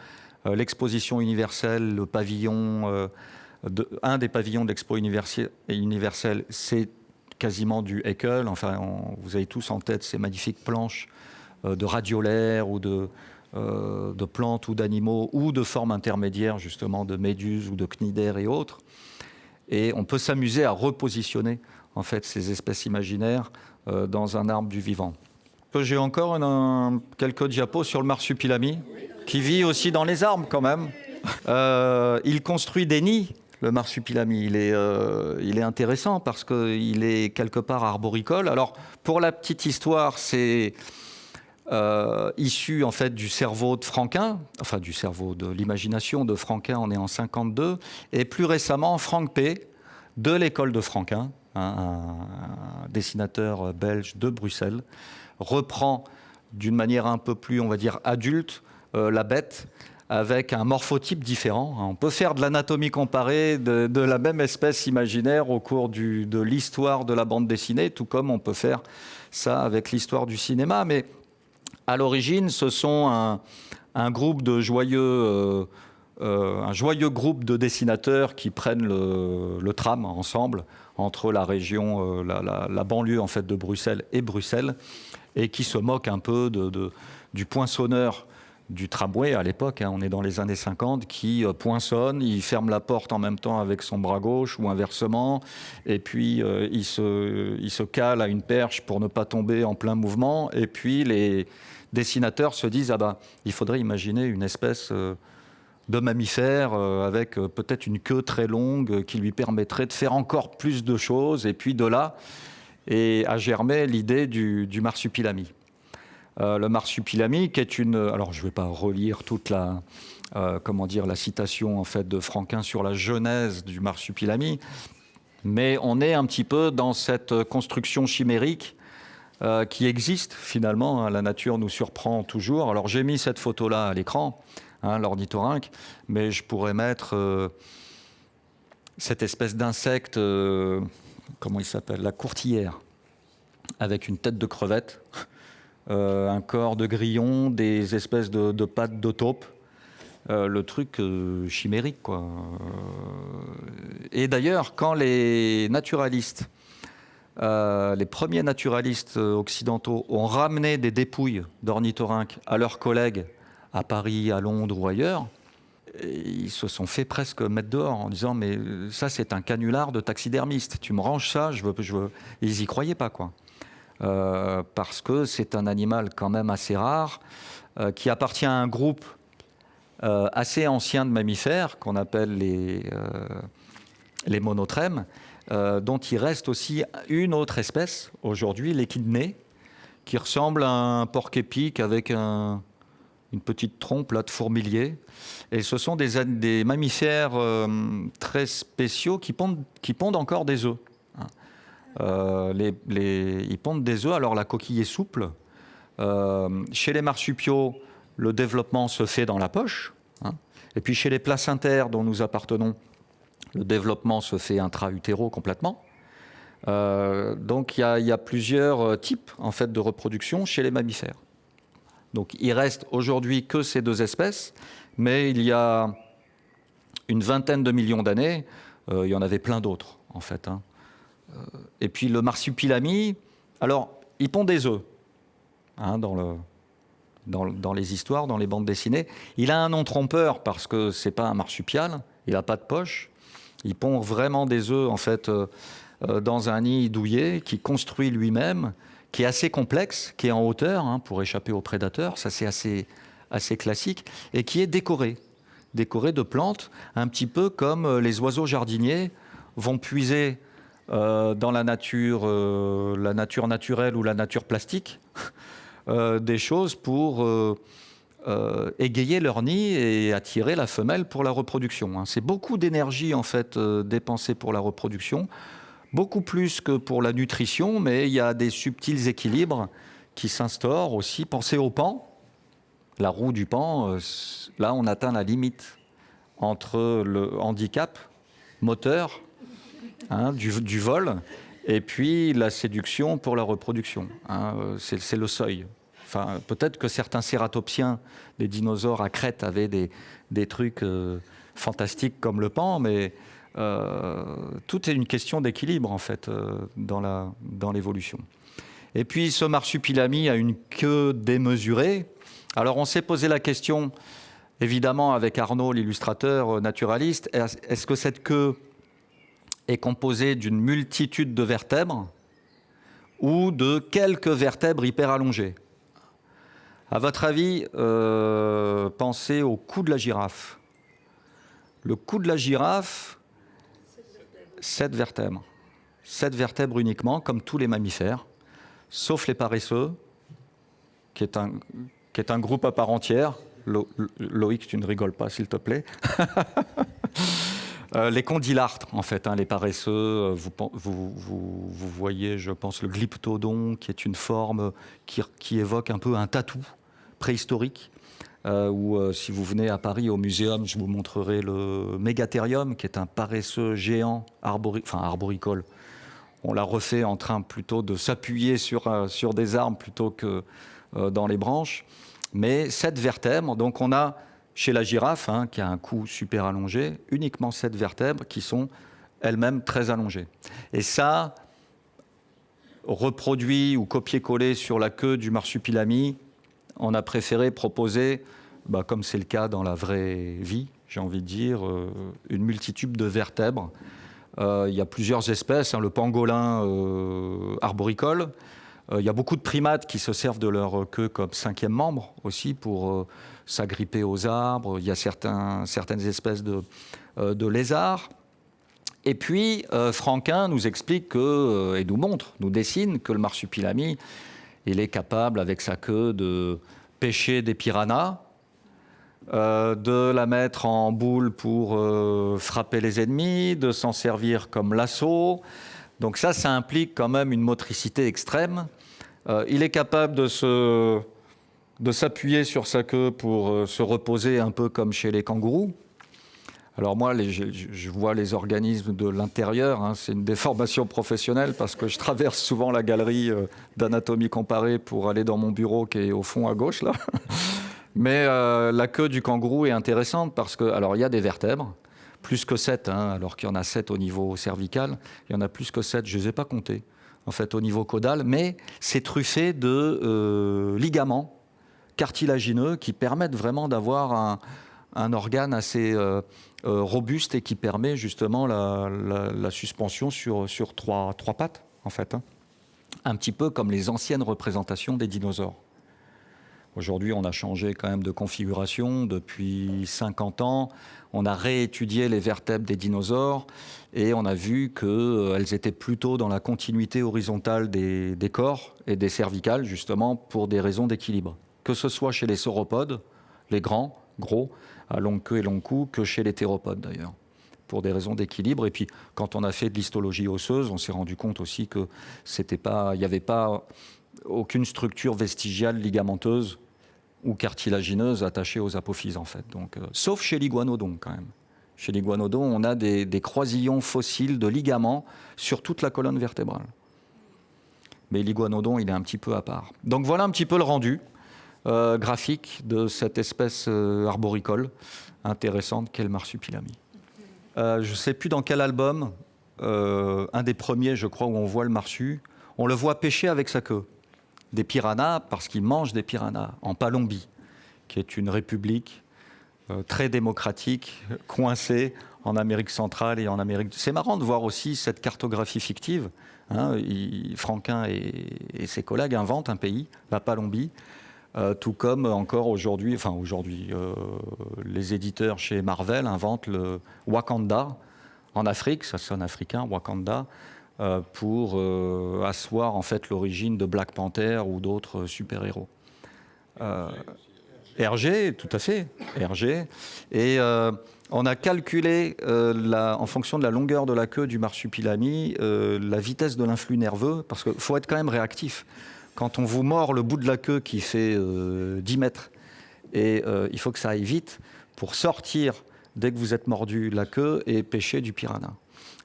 L'exposition universelle, le pavillon, un des pavillons de l'expo universelle, c'est quasiment du Haeckel. Enfin, vous avez tous en tête ces magnifiques planches de radiolaire ou de de plantes ou d'animaux ou de formes intermédiaires, justement, de méduses ou de cnidaires et autres. Et on peut s'amuser à repositionner, en fait, ces espèces imaginaires dans un arbre du vivant. J'ai encore quelques diapos sur le marsupilami, qui vit aussi dans les arbres, quand même. Il construit des nids, le marsupilami. Il est intéressant parce qu'il est quelque part arboricole. Alors, pour la petite histoire, c'est issu en fait du cerveau de Franquin, enfin du cerveau de l'imagination de Franquin, on est en 52, et plus récemment Frank P. de l'école de Franquin, un dessinateur belge de Bruxelles, reprend d'une manière un peu plus, on va dire, adulte, la bête, avec un morphotype différent. On peut faire de l'anatomie comparée de la même espèce imaginaire au cours de l'histoire de la bande dessinée, tout comme on peut faire ça avec l'histoire du cinéma. Mais à l'origine, ce sont un groupe de joyeux, un joyeux groupe de dessinateurs qui prennent le tram ensemble entre la région, la banlieue en fait de Bruxelles et qui se moquent un peu du poinçonneur du tramway à l'époque, on est dans les années 50, qui poinçonne, il ferme la porte en même temps avec son bras gauche ou inversement, et puis il se cale à une perche pour ne pas tomber en plein mouvement, et puis les dessinateurs se disent il faudrait imaginer une espèce de mammifère avec peut-être une queue très longue qui lui permettrait de faire encore plus de choses, et puis de là a germé l'idée du marsupilami. Le marsupilami, qui est alors je ne vais pas relire toute la citation en fait de Franquin sur la genèse du marsupilami, mais on est un petit peu dans cette construction chimérique qui existe finalement. La nature nous surprend toujours. Alors j'ai mis cette photo-là à l'écran, l'ornithorynque, mais je pourrais mettre cette espèce d'insecte, comment il s'appelle, la courtilière, avec une tête de crevette. Un corps de grillon, des espèces de pattes de taupe, le truc chimérique, quoi. Et d'ailleurs, quand les naturalistes, les premiers naturalistes occidentaux ont ramené des dépouilles d'ornithorynques à leurs collègues à Paris, à Londres ou ailleurs, ils se sont fait presque mettre dehors en disant « mais ça c'est un canular de taxidermiste, tu me ranges ça, je veux. » Ils y croyaient pas, quoi. Parce que c'est un animal quand même assez rare, qui appartient à un groupe assez ancien de mammifères, qu'on appelle les monotrèmes, dont il reste aussi une autre espèce, aujourd'hui, l'échidné, qui ressemble à un porc-épic avec une petite trompe là, de fourmilier. Et ce sont des mammifères très spéciaux qui pondent encore des œufs. Ils pondent des œufs, alors la coquille est souple. Chez les marsupiaux, le développement se fait dans la poche. Et puis chez les placentaires dont nous appartenons, le développement se fait intra-utéro complètement. Donc il y a plusieurs types en fait, de reproduction chez les mammifères. Donc il reste aujourd'hui que ces deux espèces, mais il y a une vingtaine de millions d'années, il y en avait plein d'autres en fait. Et puis le marsupilami, alors il pond des œufs dans les histoires, dans les bandes dessinées. Il a un nom trompeur parce que c'est pas un marsupial, il n'a pas de poche. Il pond vraiment des œufs en fait dans un nid douillet qu'il construit lui-même, qui est assez complexe, qui est en hauteur pour échapper aux prédateurs, ça c'est assez classique, et qui est décoré de plantes, un petit peu comme les oiseaux jardiniers vont puiser dans la nature naturelle ou la nature plastique, des choses pour égayer leur nid et attirer la femelle pour la reproduction. C'est beaucoup d'énergie en fait dépensée pour la reproduction, beaucoup plus que pour la nutrition, mais il y a des subtils équilibres qui s'instaurent aussi. Pensez au paon, la roue du paon, là on atteint la limite entre le handicap moteur du vol et puis la séduction pour la reproduction. C'est le seuil. Enfin, peut-être que certains cératopsiens, des dinosaures à crête, avaient des trucs fantastiques comme le paon, mais tout est une question d'équilibre en fait dans l'évolution. Et puis ce marsupilami a une queue démesurée, Alors on s'est posé la question, évidemment avec Arnaud, l'illustrateur naturaliste, est-ce que cette queue est composée d'une multitude de vertèbres ou de quelques vertèbres hyper allongées? À votre avis, pensez au cou de la girafe. Le cou de la girafe, 7 vertèbres. 7 vertèbres uniquement, comme tous les mammifères, sauf les paresseux, qui est un groupe à part entière. Loïc, tu ne rigoles pas, s'il te plaît. Les condylarthres, en fait, les paresseux, vous voyez, je pense, le glyptodon, qui est une forme qui évoque un peu un tatou préhistorique. Si vous venez à Paris au muséum, je vous montrerai le mégathérium, qui est un paresseux géant arboricole. On l'a refait en train plutôt de s'appuyer sur des arbres plutôt que dans les branches. Mais 7 vertèbres, donc on a chez la girafe, qui a un cou super allongé, uniquement 7 vertèbres qui sont elles-mêmes très allongées. Et ça, reproduit ou copié-collé sur la queue du marsupilami, on a préféré proposer, comme c'est le cas dans la vraie vie, j'ai envie de dire, une multitude de vertèbres. Il y a plusieurs espèces, le pangolin arboricole. Il y a beaucoup de primates qui se servent de leur queue comme 5e membre aussi pour s'agripper aux arbres. Il y a certaines espèces de lézards. Et puis, Franquin nous explique et nous dessine que le marsupilami, il est capable, avec sa queue, de pêcher des piranhas, de la mettre en boule pour frapper les ennemis, de s'en servir comme lasso. Donc ça implique quand même une motricité extrême. Il est capable de s'appuyer sur sa queue pour se reposer un peu comme chez les kangourous. Alors moi, je vois les organismes de l'intérieur, c'est une déformation professionnelle parce que je traverse souvent la galerie d'anatomie comparée pour aller dans mon bureau qui est au fond à gauche là. Mais la queue du kangourou est intéressante parce que, alors il y a des vertèbres, plus que 7, alors qu'il y en a 7 au niveau cervical, il y en a plus que 7, je ne les ai pas comptés, en fait, au niveau caudal, mais c'est truffé de ligaments cartilagineux qui permettent vraiment d'avoir un organe assez robuste et qui permet justement la suspension sur trois pattes, en fait. Un petit peu comme les anciennes représentations des dinosaures. Aujourd'hui, on a changé quand même de configuration depuis 50 ans. On a réétudié les vertèbres des dinosaures et on a vu qu'elles étaient plutôt dans la continuité horizontale des corps et des cervicales, justement, pour des raisons d'équilibre. Que ce soit chez les sauropodes, les grands, gros, à longue queue et long cou, que chez les théropodes d'ailleurs, pour des raisons d'équilibre. Et puis, quand on a fait de l'histologie osseuse, on s'est rendu compte aussi qu'il n'y avait pas aucune structure vestigiale ligamenteuse ou cartilagineuse attachée aux apophyses, en fait. Donc, sauf chez l'iguanodon, quand même. Chez l'iguanodon, on a des croisillons fossiles de ligaments sur toute la colonne vertébrale. Mais l'iguanodon, il est un petit peu à part. Donc, voilà un petit peu le rendu graphique de cette espèce arboricole intéressante qu'est le marsupilami. Je ne sais plus dans quel album, un des premiers, je crois, où on voit le marsu, on le voit pêcher avec sa queue. Des piranhas, parce qu'il mange des piranhas, en Palombie, qui est une république très démocratique, coincée en Amérique centrale et en Amérique... C'est marrant de voir aussi cette cartographie fictive. Franquin et ses collègues inventent un pays, la Palombie, tout comme encore aujourd'hui, les éditeurs chez Marvel inventent le Wakanda en Afrique, ça sonne africain, Wakanda, pour asseoir en fait l'origine de Black Panther ou d'autres super-héros. Hergé, tout à fait, Hergé. Et on a calculé, en fonction de la longueur de la queue du marsupilami, la vitesse de l'influx nerveux, parce qu'il faut être quand même réactif. Quand on vous mord le bout de la queue qui fait 10 mètres, et il faut que ça aille vite pour sortir dès que vous êtes mordu la queue et pêcher du piranha.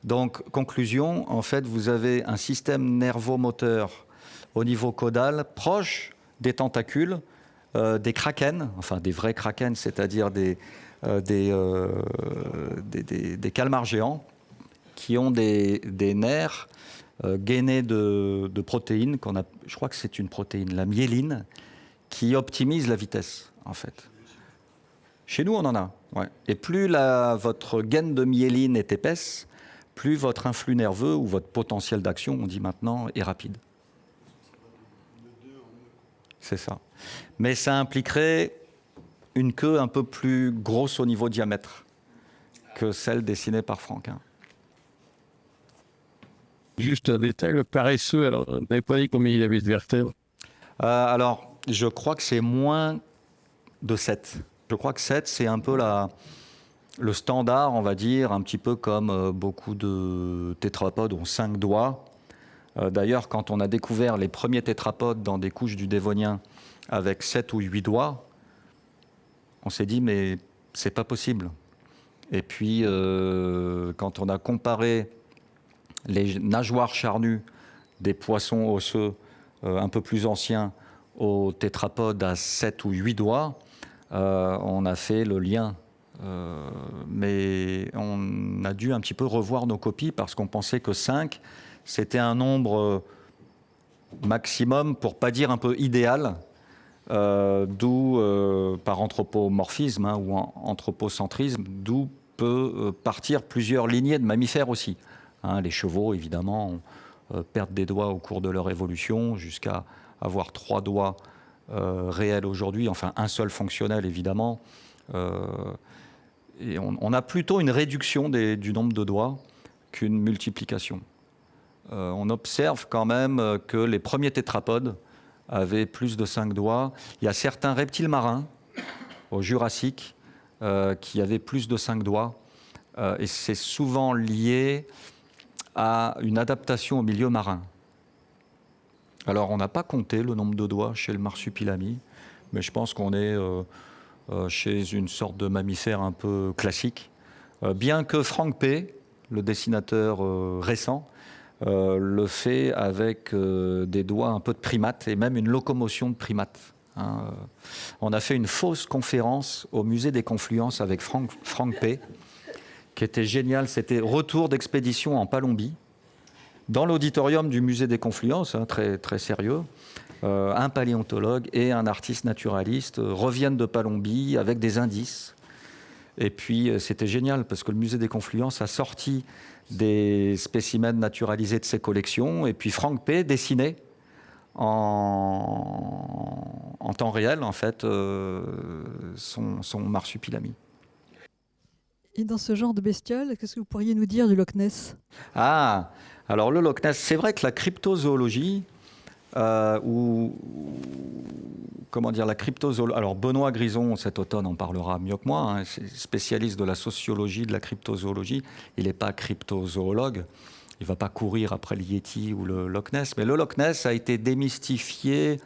Donc, conclusion, en fait, vous avez un système nervomoteur au niveau caudal proche des tentacules, des krakens, enfin des vrais krakens, c'est-à-dire des calmars géants qui ont des nerfs gainés de protéines, je crois que c'est une protéine, la myéline, qui optimise la vitesse, en fait. Chez nous, on en a. Ouais. Et plus votre gaine de myéline est épaisse, plus votre influx nerveux ou votre potentiel d'action, on dit maintenant, est rapide. C'est ça. Mais ça impliquerait une queue un peu plus grosse au niveau diamètre que celle dessinée par Franquin. Juste un détail, le paresseux, alors, vous n'avez pas dit combien il avait de vertèbres? Alors, je crois que c'est moins de 7. Je crois que 7, c'est un peu le standard, on va dire, un petit peu comme beaucoup de tétrapodes ont 5 doigts. D'ailleurs, quand on a découvert les premiers tétrapodes dans des couches du Dévonien avec 7 ou 8 doigts, on s'est dit, mais c'est pas possible. Et puis, quand on a comparé les nageoires charnues des poissons osseux un peu plus anciens aux tétrapodes à 7 ou 8 doigts, on a fait le lien. Mais on a dû un petit peu revoir nos copies parce qu'on pensait que 5, c'était un nombre maximum, pour pas dire un peu idéal, d'où, par anthropomorphisme ou anthropocentrisme, d'où peut partir plusieurs lignées de mammifères aussi. Les chevaux, évidemment, perdent des doigts au cours de leur évolution, jusqu'à avoir 3 doigts réels aujourd'hui, enfin un seul fonctionnel, évidemment. Et on a plutôt une réduction du nombre de doigts qu'une multiplication. On observe quand même que les premiers tétrapodes avaient plus de 5 doigts. Il y a certains reptiles marins, au Jurassique, qui avaient plus de 5 doigts. Et c'est souvent lié à une adaptation au milieu marin. Alors, on n'a pas compté le nombre de doigts chez le marsupilami, mais je pense qu'on est chez une sorte de mammifère un peu classique. Bien que Frank P., le dessinateur récent, le fait avec des doigts un peu de primates et même une locomotion de primates. On a fait une fausse conférence au musée des Confluences avec Frank P., qui était génial. C'était retour d'expédition en Palombie, dans l'auditorium du musée des Confluences, très, très sérieux. Un paléontologue et un artiste naturaliste reviennent de Palombie avec des indices. Et puis, c'était génial parce que le musée des Confluences a sorti des spécimens naturalisés de ses collections. Et puis, Frank P. dessinait en temps réel, en fait, son marsupilami. Et dans ce genre de bestiole, qu'est-ce que vous pourriez nous dire du Loch Ness? Alors le Loch Ness, c'est vrai que la cryptozoologie, la cryptozoologie. Alors Benoît Grison, cet automne, en parlera mieux que moi. C'est spécialiste de la sociologie, de la cryptozoologie. Il n'est pas cryptozoologue. Il ne va pas courir après le Yéti ou le Loch Ness. Mais le Loch Ness a été démystifié,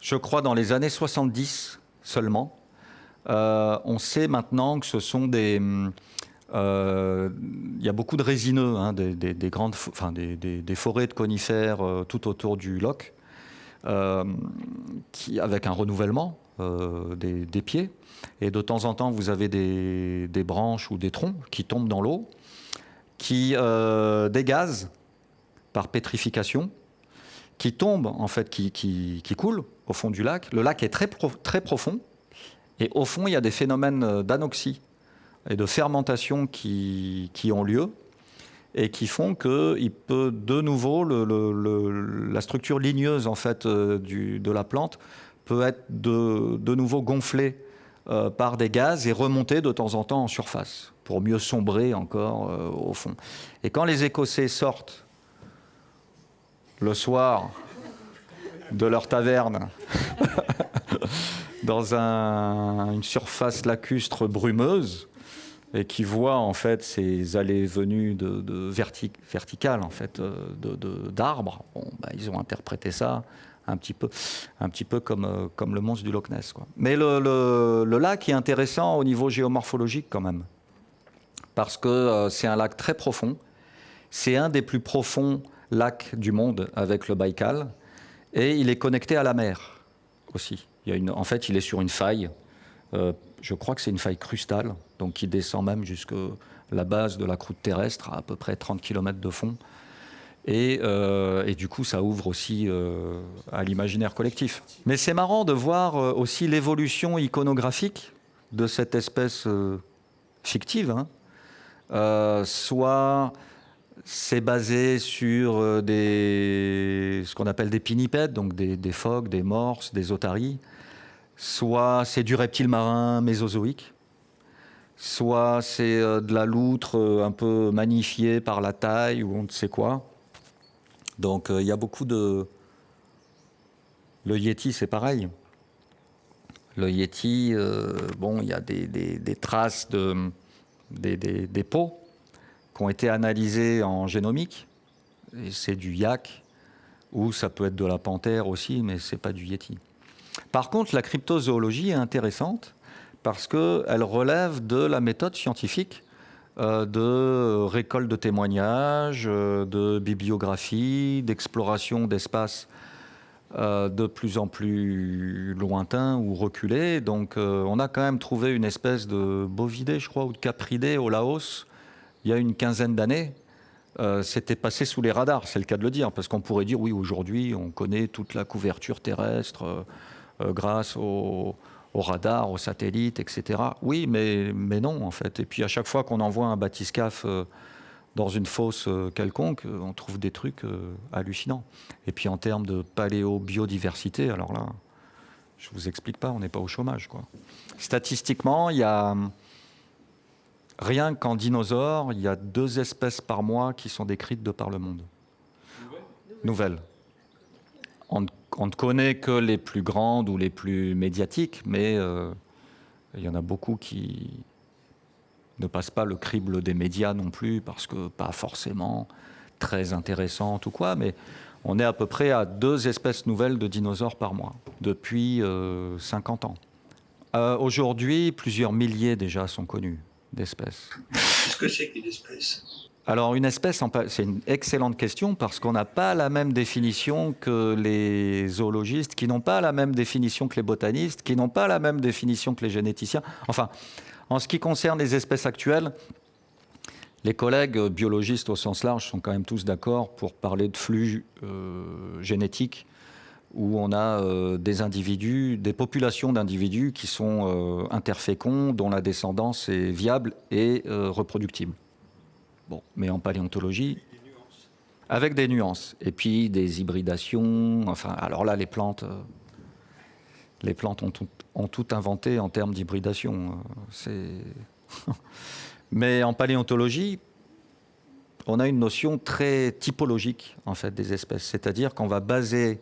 je crois, dans les années 70 seulement. On sait maintenant que ce sont des... il y a beaucoup de résineux, des forêts de conifères tout autour du loch, avec un renouvellement des pieds. Et de temps en temps, vous avez des branches ou des troncs qui tombent dans l'eau, qui dégazent par pétrification, qui tombent, en fait, qui coulent au fond du lac. Le lac est très profond. Et au fond, il y a des phénomènes d'anoxie et de fermentation qui ont lieu et qui font que il peut de nouveau, la structure ligneuse en fait, de la plante peut être de nouveau gonflée par des gaz et remonter de temps en temps en surface pour mieux sombrer encore au fond. Et quand les Écossais sortent le soir de leur taverne dans une surface lacustre brumeuse et qui voient en fait ces allées-venues verticales en fait d'arbres, ils ont interprété ça un petit peu comme le monstre du Loch Ness, quoi. Mais le lac est intéressant au niveau géomorphologique quand même, parce que c'est un lac très profond. C'est un des plus profonds lacs du monde avec le Baïkal, et il est connecté à la mer aussi. En fait, il est sur une faille. Je crois que c'est une faille crustale, donc qui descend même jusqu'à la base de la croûte terrestre, à peu près 30 km de fond. Et du coup, ça ouvre aussi à l'imaginaire collectif. Mais c'est marrant de voir aussi l'évolution iconographique de cette espèce fictive. Hein. Soit c'est basé sur ce qu'on appelle des pinnipèdes, donc des phoques, des morses, des otaries. Soit c'est du reptile marin mésozoïque. Soit c'est de la loutre un peu magnifiée par la taille ou on ne sait quoi. Donc il y a beaucoup de... Le Yéti, c'est pareil. Le Yéti, il y a des traces des peaux qui ont été analysées en génomique. Et c'est du yak, ou ça peut être de la panthère aussi, mais ce n'est pas du Yéti. Par contre, la cryptozoologie est intéressante parce qu'elle relève de la méthode scientifique de récolte de témoignages, de bibliographie, d'exploration d'espaces de plus en plus lointains ou reculés. Donc on a quand même trouvé une espèce de bovidé, je crois, ou de capridé au Laos, il y a une quinzaine d'années. C'était passé sous les radars, c'est le cas de le dire, parce qu'on pourrait dire, oui, aujourd'hui, on connaît toute la couverture terrestre grâce aux radars, aux satellites, etc. Oui, mais non, en fait. Et puis, à chaque fois qu'on envoie un bathyscaphe dans une fosse quelconque, on trouve des trucs hallucinants. Et puis, en termes de paléobiodiversité, alors là, je ne vous explique pas, on n'est pas au chômage, quoi. Statistiquement, il y a... Rien qu'en dinosaures, il y a 2 espèces par mois qui sont décrites de par le monde. Nouvelles. On ne connaît que les plus grandes ou les plus médiatiques, mais il y en a beaucoup qui ne passent pas le crible des médias non plus, parce que pas forcément très intéressantes ou quoi, mais on est à peu près à 2 espèces nouvelles de dinosaures par mois, depuis 50 ans. Aujourd'hui, plusieurs milliers déjà sont connus d'espèces. Qu'est-ce que c'est qu'une espèce ? Alors une espèce, c'est une excellente question parce qu'on n'a pas la même définition que les zoologistes, qui n'ont pas la même définition que les botanistes, qui n'ont pas la même définition que les généticiens. Enfin, en ce qui concerne les espèces actuelles, les collègues biologistes au sens large sont quand même tous d'accord pour parler de flux génétiques où on a des individus, des populations d'individus qui sont interféconds, dont la descendance est viable et reproductible. Bon, mais en paléontologie, avec des nuances. Et puis des hybridations. Enfin, alors là, les plantes ont tout inventé en termes d'hybridation. Mais en paléontologie, on a une notion très typologique en fait des espèces. C'est-à-dire qu'on va baser...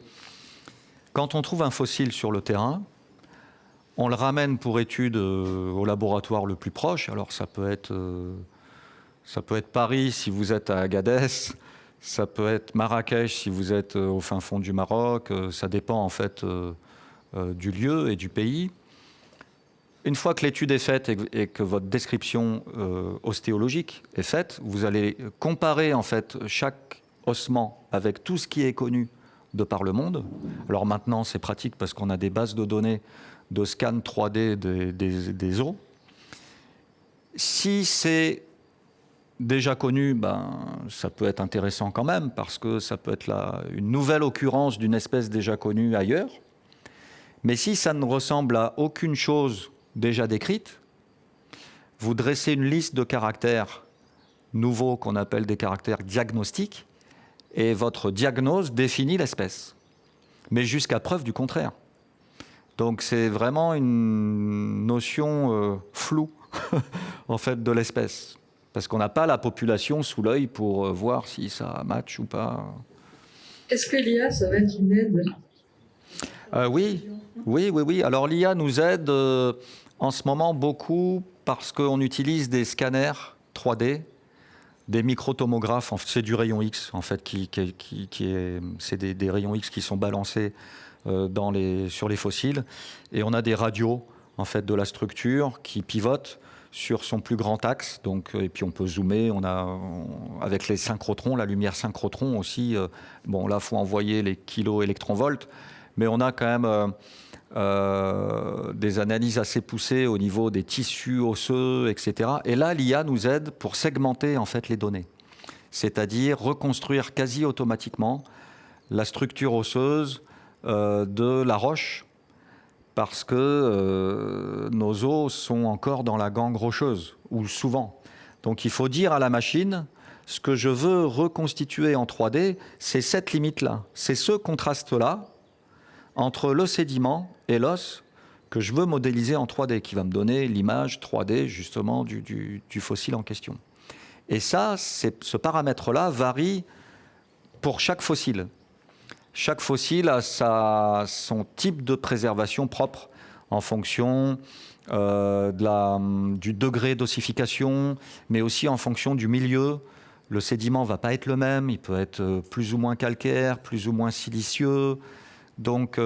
Quand on trouve un fossile sur le terrain, on le ramène pour étude au laboratoire le plus proche. Alors ça peut être Paris si vous êtes à Agadez, ça peut être Marrakech si vous êtes au fin fond du Maroc. Ça dépend en fait du lieu et du pays. Une fois que l'étude est faite et que votre description ostéologique est faite, vous allez comparer en fait chaque ossement avec tout ce qui est connu de par le monde. Alors maintenant, c'est pratique parce qu'on a des bases de données de scan 3D des os. Si c'est déjà connu, ça peut être intéressant quand même parce que ça peut être une nouvelle occurrence d'une espèce déjà connue ailleurs. Mais si ça ne ressemble à aucune chose déjà décrite, vous dressez une liste de caractères nouveaux qu'on appelle des caractères diagnostiques et votre diagnose définit l'espèce, mais jusqu'à preuve du contraire. Donc c'est vraiment une notion floue en fait de l'espèce, parce qu'on n'a pas la population sous l'œil pour voir si ça match ou pas. Est-ce que l'IA, ça va être une aide ? Oui. Alors l'IA nous aide en ce moment beaucoup parce qu'on utilise des scanners 3D, des microtomographes. C'est du rayon X en fait, c'est des rayons X qui sont balancés sur les fossiles, et on a des radios en fait de la structure qui pivotent sur son plus grand axe. Donc, et puis on peut zoomer. Avec les synchrotrons, la lumière synchrotron aussi. Là, faut envoyer les kiloélectronvolts, mais on a quand même des analyses assez poussées au niveau des tissus osseux, etc. Et là, l'IA nous aide pour segmenter en fait les données. c'est-à-dire reconstruire quasi automatiquement la structure osseuse de la roche, parce que nos os sont encore dans la gangue rocheuse, ou souvent. Donc il faut dire à la machine, ce que je veux reconstituer en 3D, c'est cette limite-là, c'est ce contraste-là entre le sédiment et l'os que je veux modéliser en 3D, qui va me donner l'image 3D justement du fossile en question. Et ça, ce paramètre-là varie pour chaque fossile. Chaque fossile a son type de préservation propre en fonction du degré d'ossification, mais aussi en fonction du milieu. Le sédiment ne va pas être le même, il peut être plus ou moins calcaire, plus ou moins silicieux. Donc,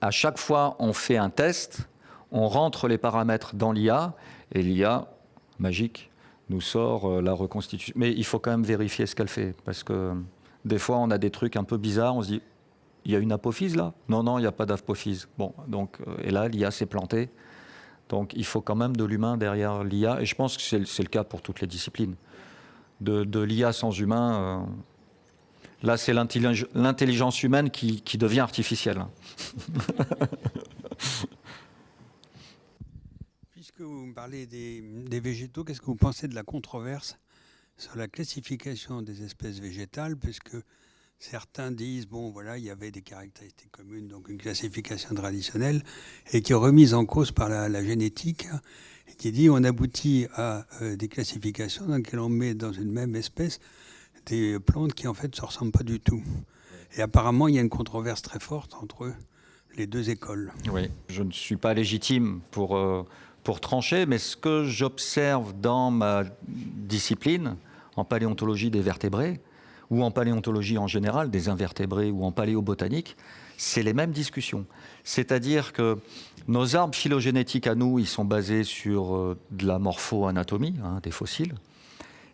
à chaque fois, on fait un test, on rentre les paramètres dans l'IA, et l'IA, magique, nous sort la reconstitution. Mais il faut quand même vérifier ce qu'elle fait, parce que des fois, on a des trucs un peu bizarres, on se dit, il y a une apophyse là? Non, non, il n'y a pas d'apophyse. Bon, donc, et là, l'IA s'est plantée. Donc, il faut quand même de l'humain derrière l'IA, et je pense que c'est le cas pour toutes les disciplines. De l'IA sans humain, là, c'est l'intelligence humaine qui devient artificielle. Puisque vous me parlez des végétaux, qu'est-ce que vous pensez de la controverse sur la classification des espèces végétales, puisque certains disent, bon, voilà, il y avait des caractéristiques communes, donc une classification traditionnelle, et qui est remise en cause par la génétique, et qui dit, on aboutit à des classifications dans lesquelles on met dans une même espèce des plantes qui, en fait, ne se ressemblent pas du tout. Et apparemment, il y a une controverse très forte entre les deux écoles. Oui, je ne suis pas légitime pour trancher, mais ce que j'observe dans ma discipline, en paléontologie des vertébrés, ou en paléontologie en général, des invertébrés, ou en paléobotanique, c'est les mêmes discussions. C'est-à-dire que nos arbres phylogénétiques à nous, ils sont basés sur de la morpho-anatomie, des fossiles.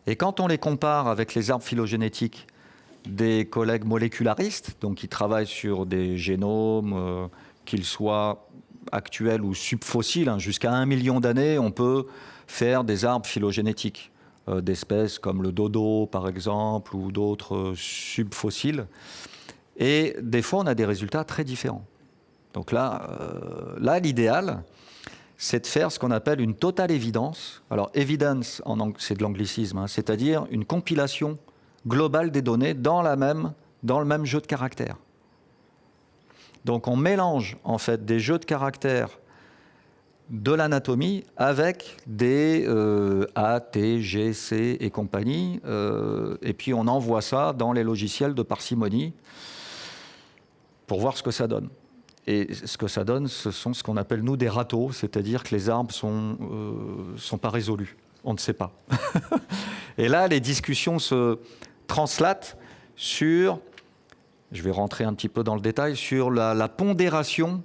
Et quand on les compare avec les arbres phylogénétiques des collègues molécularistes, donc qui travaillent sur des génomes, qu'ils soient actuels ou subfossiles, jusqu'à 1 million d'années, on peut faire des arbres phylogénétiques d'espèces comme le dodo, par exemple, ou d'autres subfossiles. Et des fois, on a des résultats très différents. Donc là, l'idéal, c'est de faire ce qu'on appelle une totale évidence. Alors, evidence, c'est de l'anglicisme, c'est-à-dire une compilation globale des données dans le même jeu de caractères. Donc, on mélange, en fait, des jeux de caractères de l'anatomie avec des A, T, G, C et compagnie. Et puis, on envoie ça dans les logiciels de parcimonie pour voir ce que ça donne. Et ce que ça donne, ce sont ce qu'on appelle, nous, des râteaux, c'est-à-dire que les arbres sont pas résolus. On ne sait pas. Et là, les discussions se translatent sur, je vais rentrer un petit peu dans le détail, sur la pondération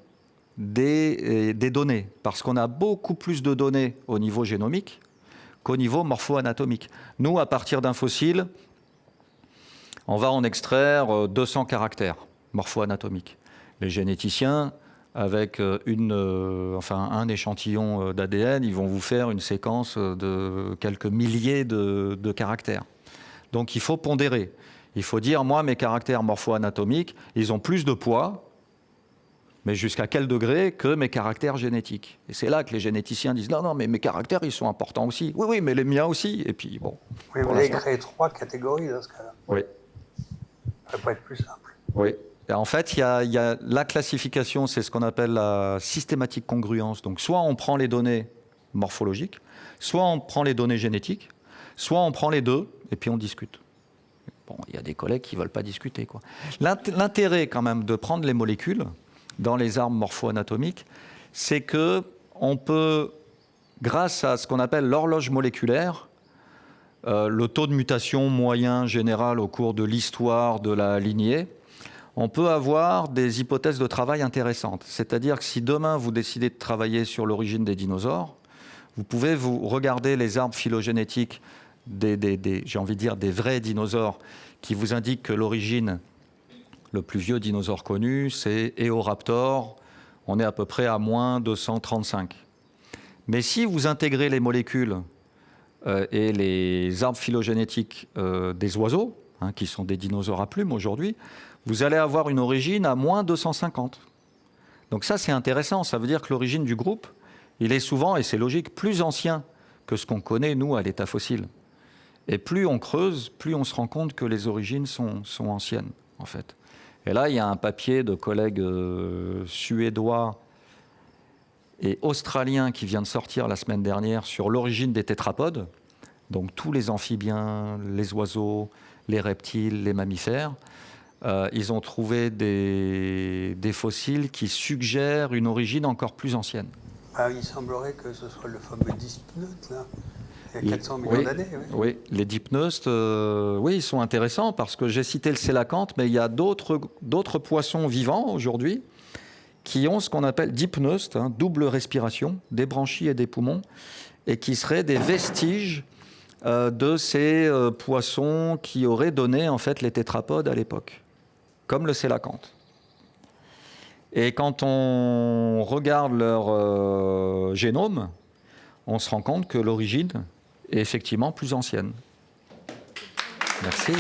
des données. Parce qu'on a beaucoup plus de données au niveau génomique qu'au niveau morpho-anatomique. Nous, à partir d'un fossile, on va en extraire 200 caractères morpho-anatomiques. Les généticiens, avec un échantillon d'ADN, ils vont vous faire une séquence de quelques milliers de caractères. Donc il faut pondérer. Il faut dire, moi, mes caractères morpho-anatomiques, ils ont plus de poids, mais jusqu'à quel degré que mes caractères génétiques. Et c'est là que les généticiens disent, non, mais mes caractères, ils sont importants aussi. Oui, mais les miens aussi. Et puis, bon. Oui, vous avez créé 3 catégories dans ce cas-là. Oui. Ça ne va pas être plus simple. Oui. Et en fait, il y a la classification, c'est ce qu'on appelle la systématique congruence. Donc, soit on prend les données morphologiques, soit on prend les données génétiques, soit on prend les deux, et puis on discute. Bon, il y a des collègues qui ne veulent pas discuter, quoi. L'intérêt, quand même, de prendre les molécules dans les arbres morpho-anatomiques, c'est qu'on peut, grâce à ce qu'on appelle l'horloge moléculaire, le taux de mutation moyen général au cours de l'histoire de la lignée, on peut avoir des hypothèses de travail intéressantes. C'est-à-dire que si demain vous décidez de travailler sur l'origine des dinosaures, vous pouvez vous regarder les arbres phylogénétiques j'ai envie de dire des vrais dinosaures qui vous indiquent que l'origine, le plus vieux dinosaure connu, c'est Eoraptor. On est à peu près à moins 235. Mais si vous intégrez les molécules et les arbres phylogénétiques des oiseaux, hein, qui sont des dinosaures à plumes aujourd'hui, vous allez avoir une origine à moins 250. Donc ça, c'est intéressant. Ça veut dire que l'origine du groupe, il est souvent, et c'est logique, plus ancien que ce qu'on connaît, nous, à l'état fossile. Et plus on creuse, plus on se rend compte que les origines sont anciennes, en fait. Et là, il y a un papier de collègues suédois et australiens qui vient de sortir la semaine dernière sur l'origine des tétrapodes, donc tous les amphibiens, les oiseaux, les reptiles, les mammifères. Ils ont trouvé des fossiles qui suggèrent une origine encore plus ancienne. Ah, il semblerait que ce soit le fameux dipneute, là, il y a 400 millions d'années. Oui, les dipneustes, oui, ils sont intéressants parce que j'ai cité le sélacanthe, mais il y a d'autres poissons vivants aujourd'hui qui ont ce qu'on appelle dipneustes, hein, double respiration, des branchies et des poumons, et qui seraient des vestiges de ces poissons qui auraient donné en fait les tétrapodes à l'époque, comme le sélacanthe. Et quand on regarde leur génome, on se rend compte que l'origine est effectivement plus ancienne. Merci.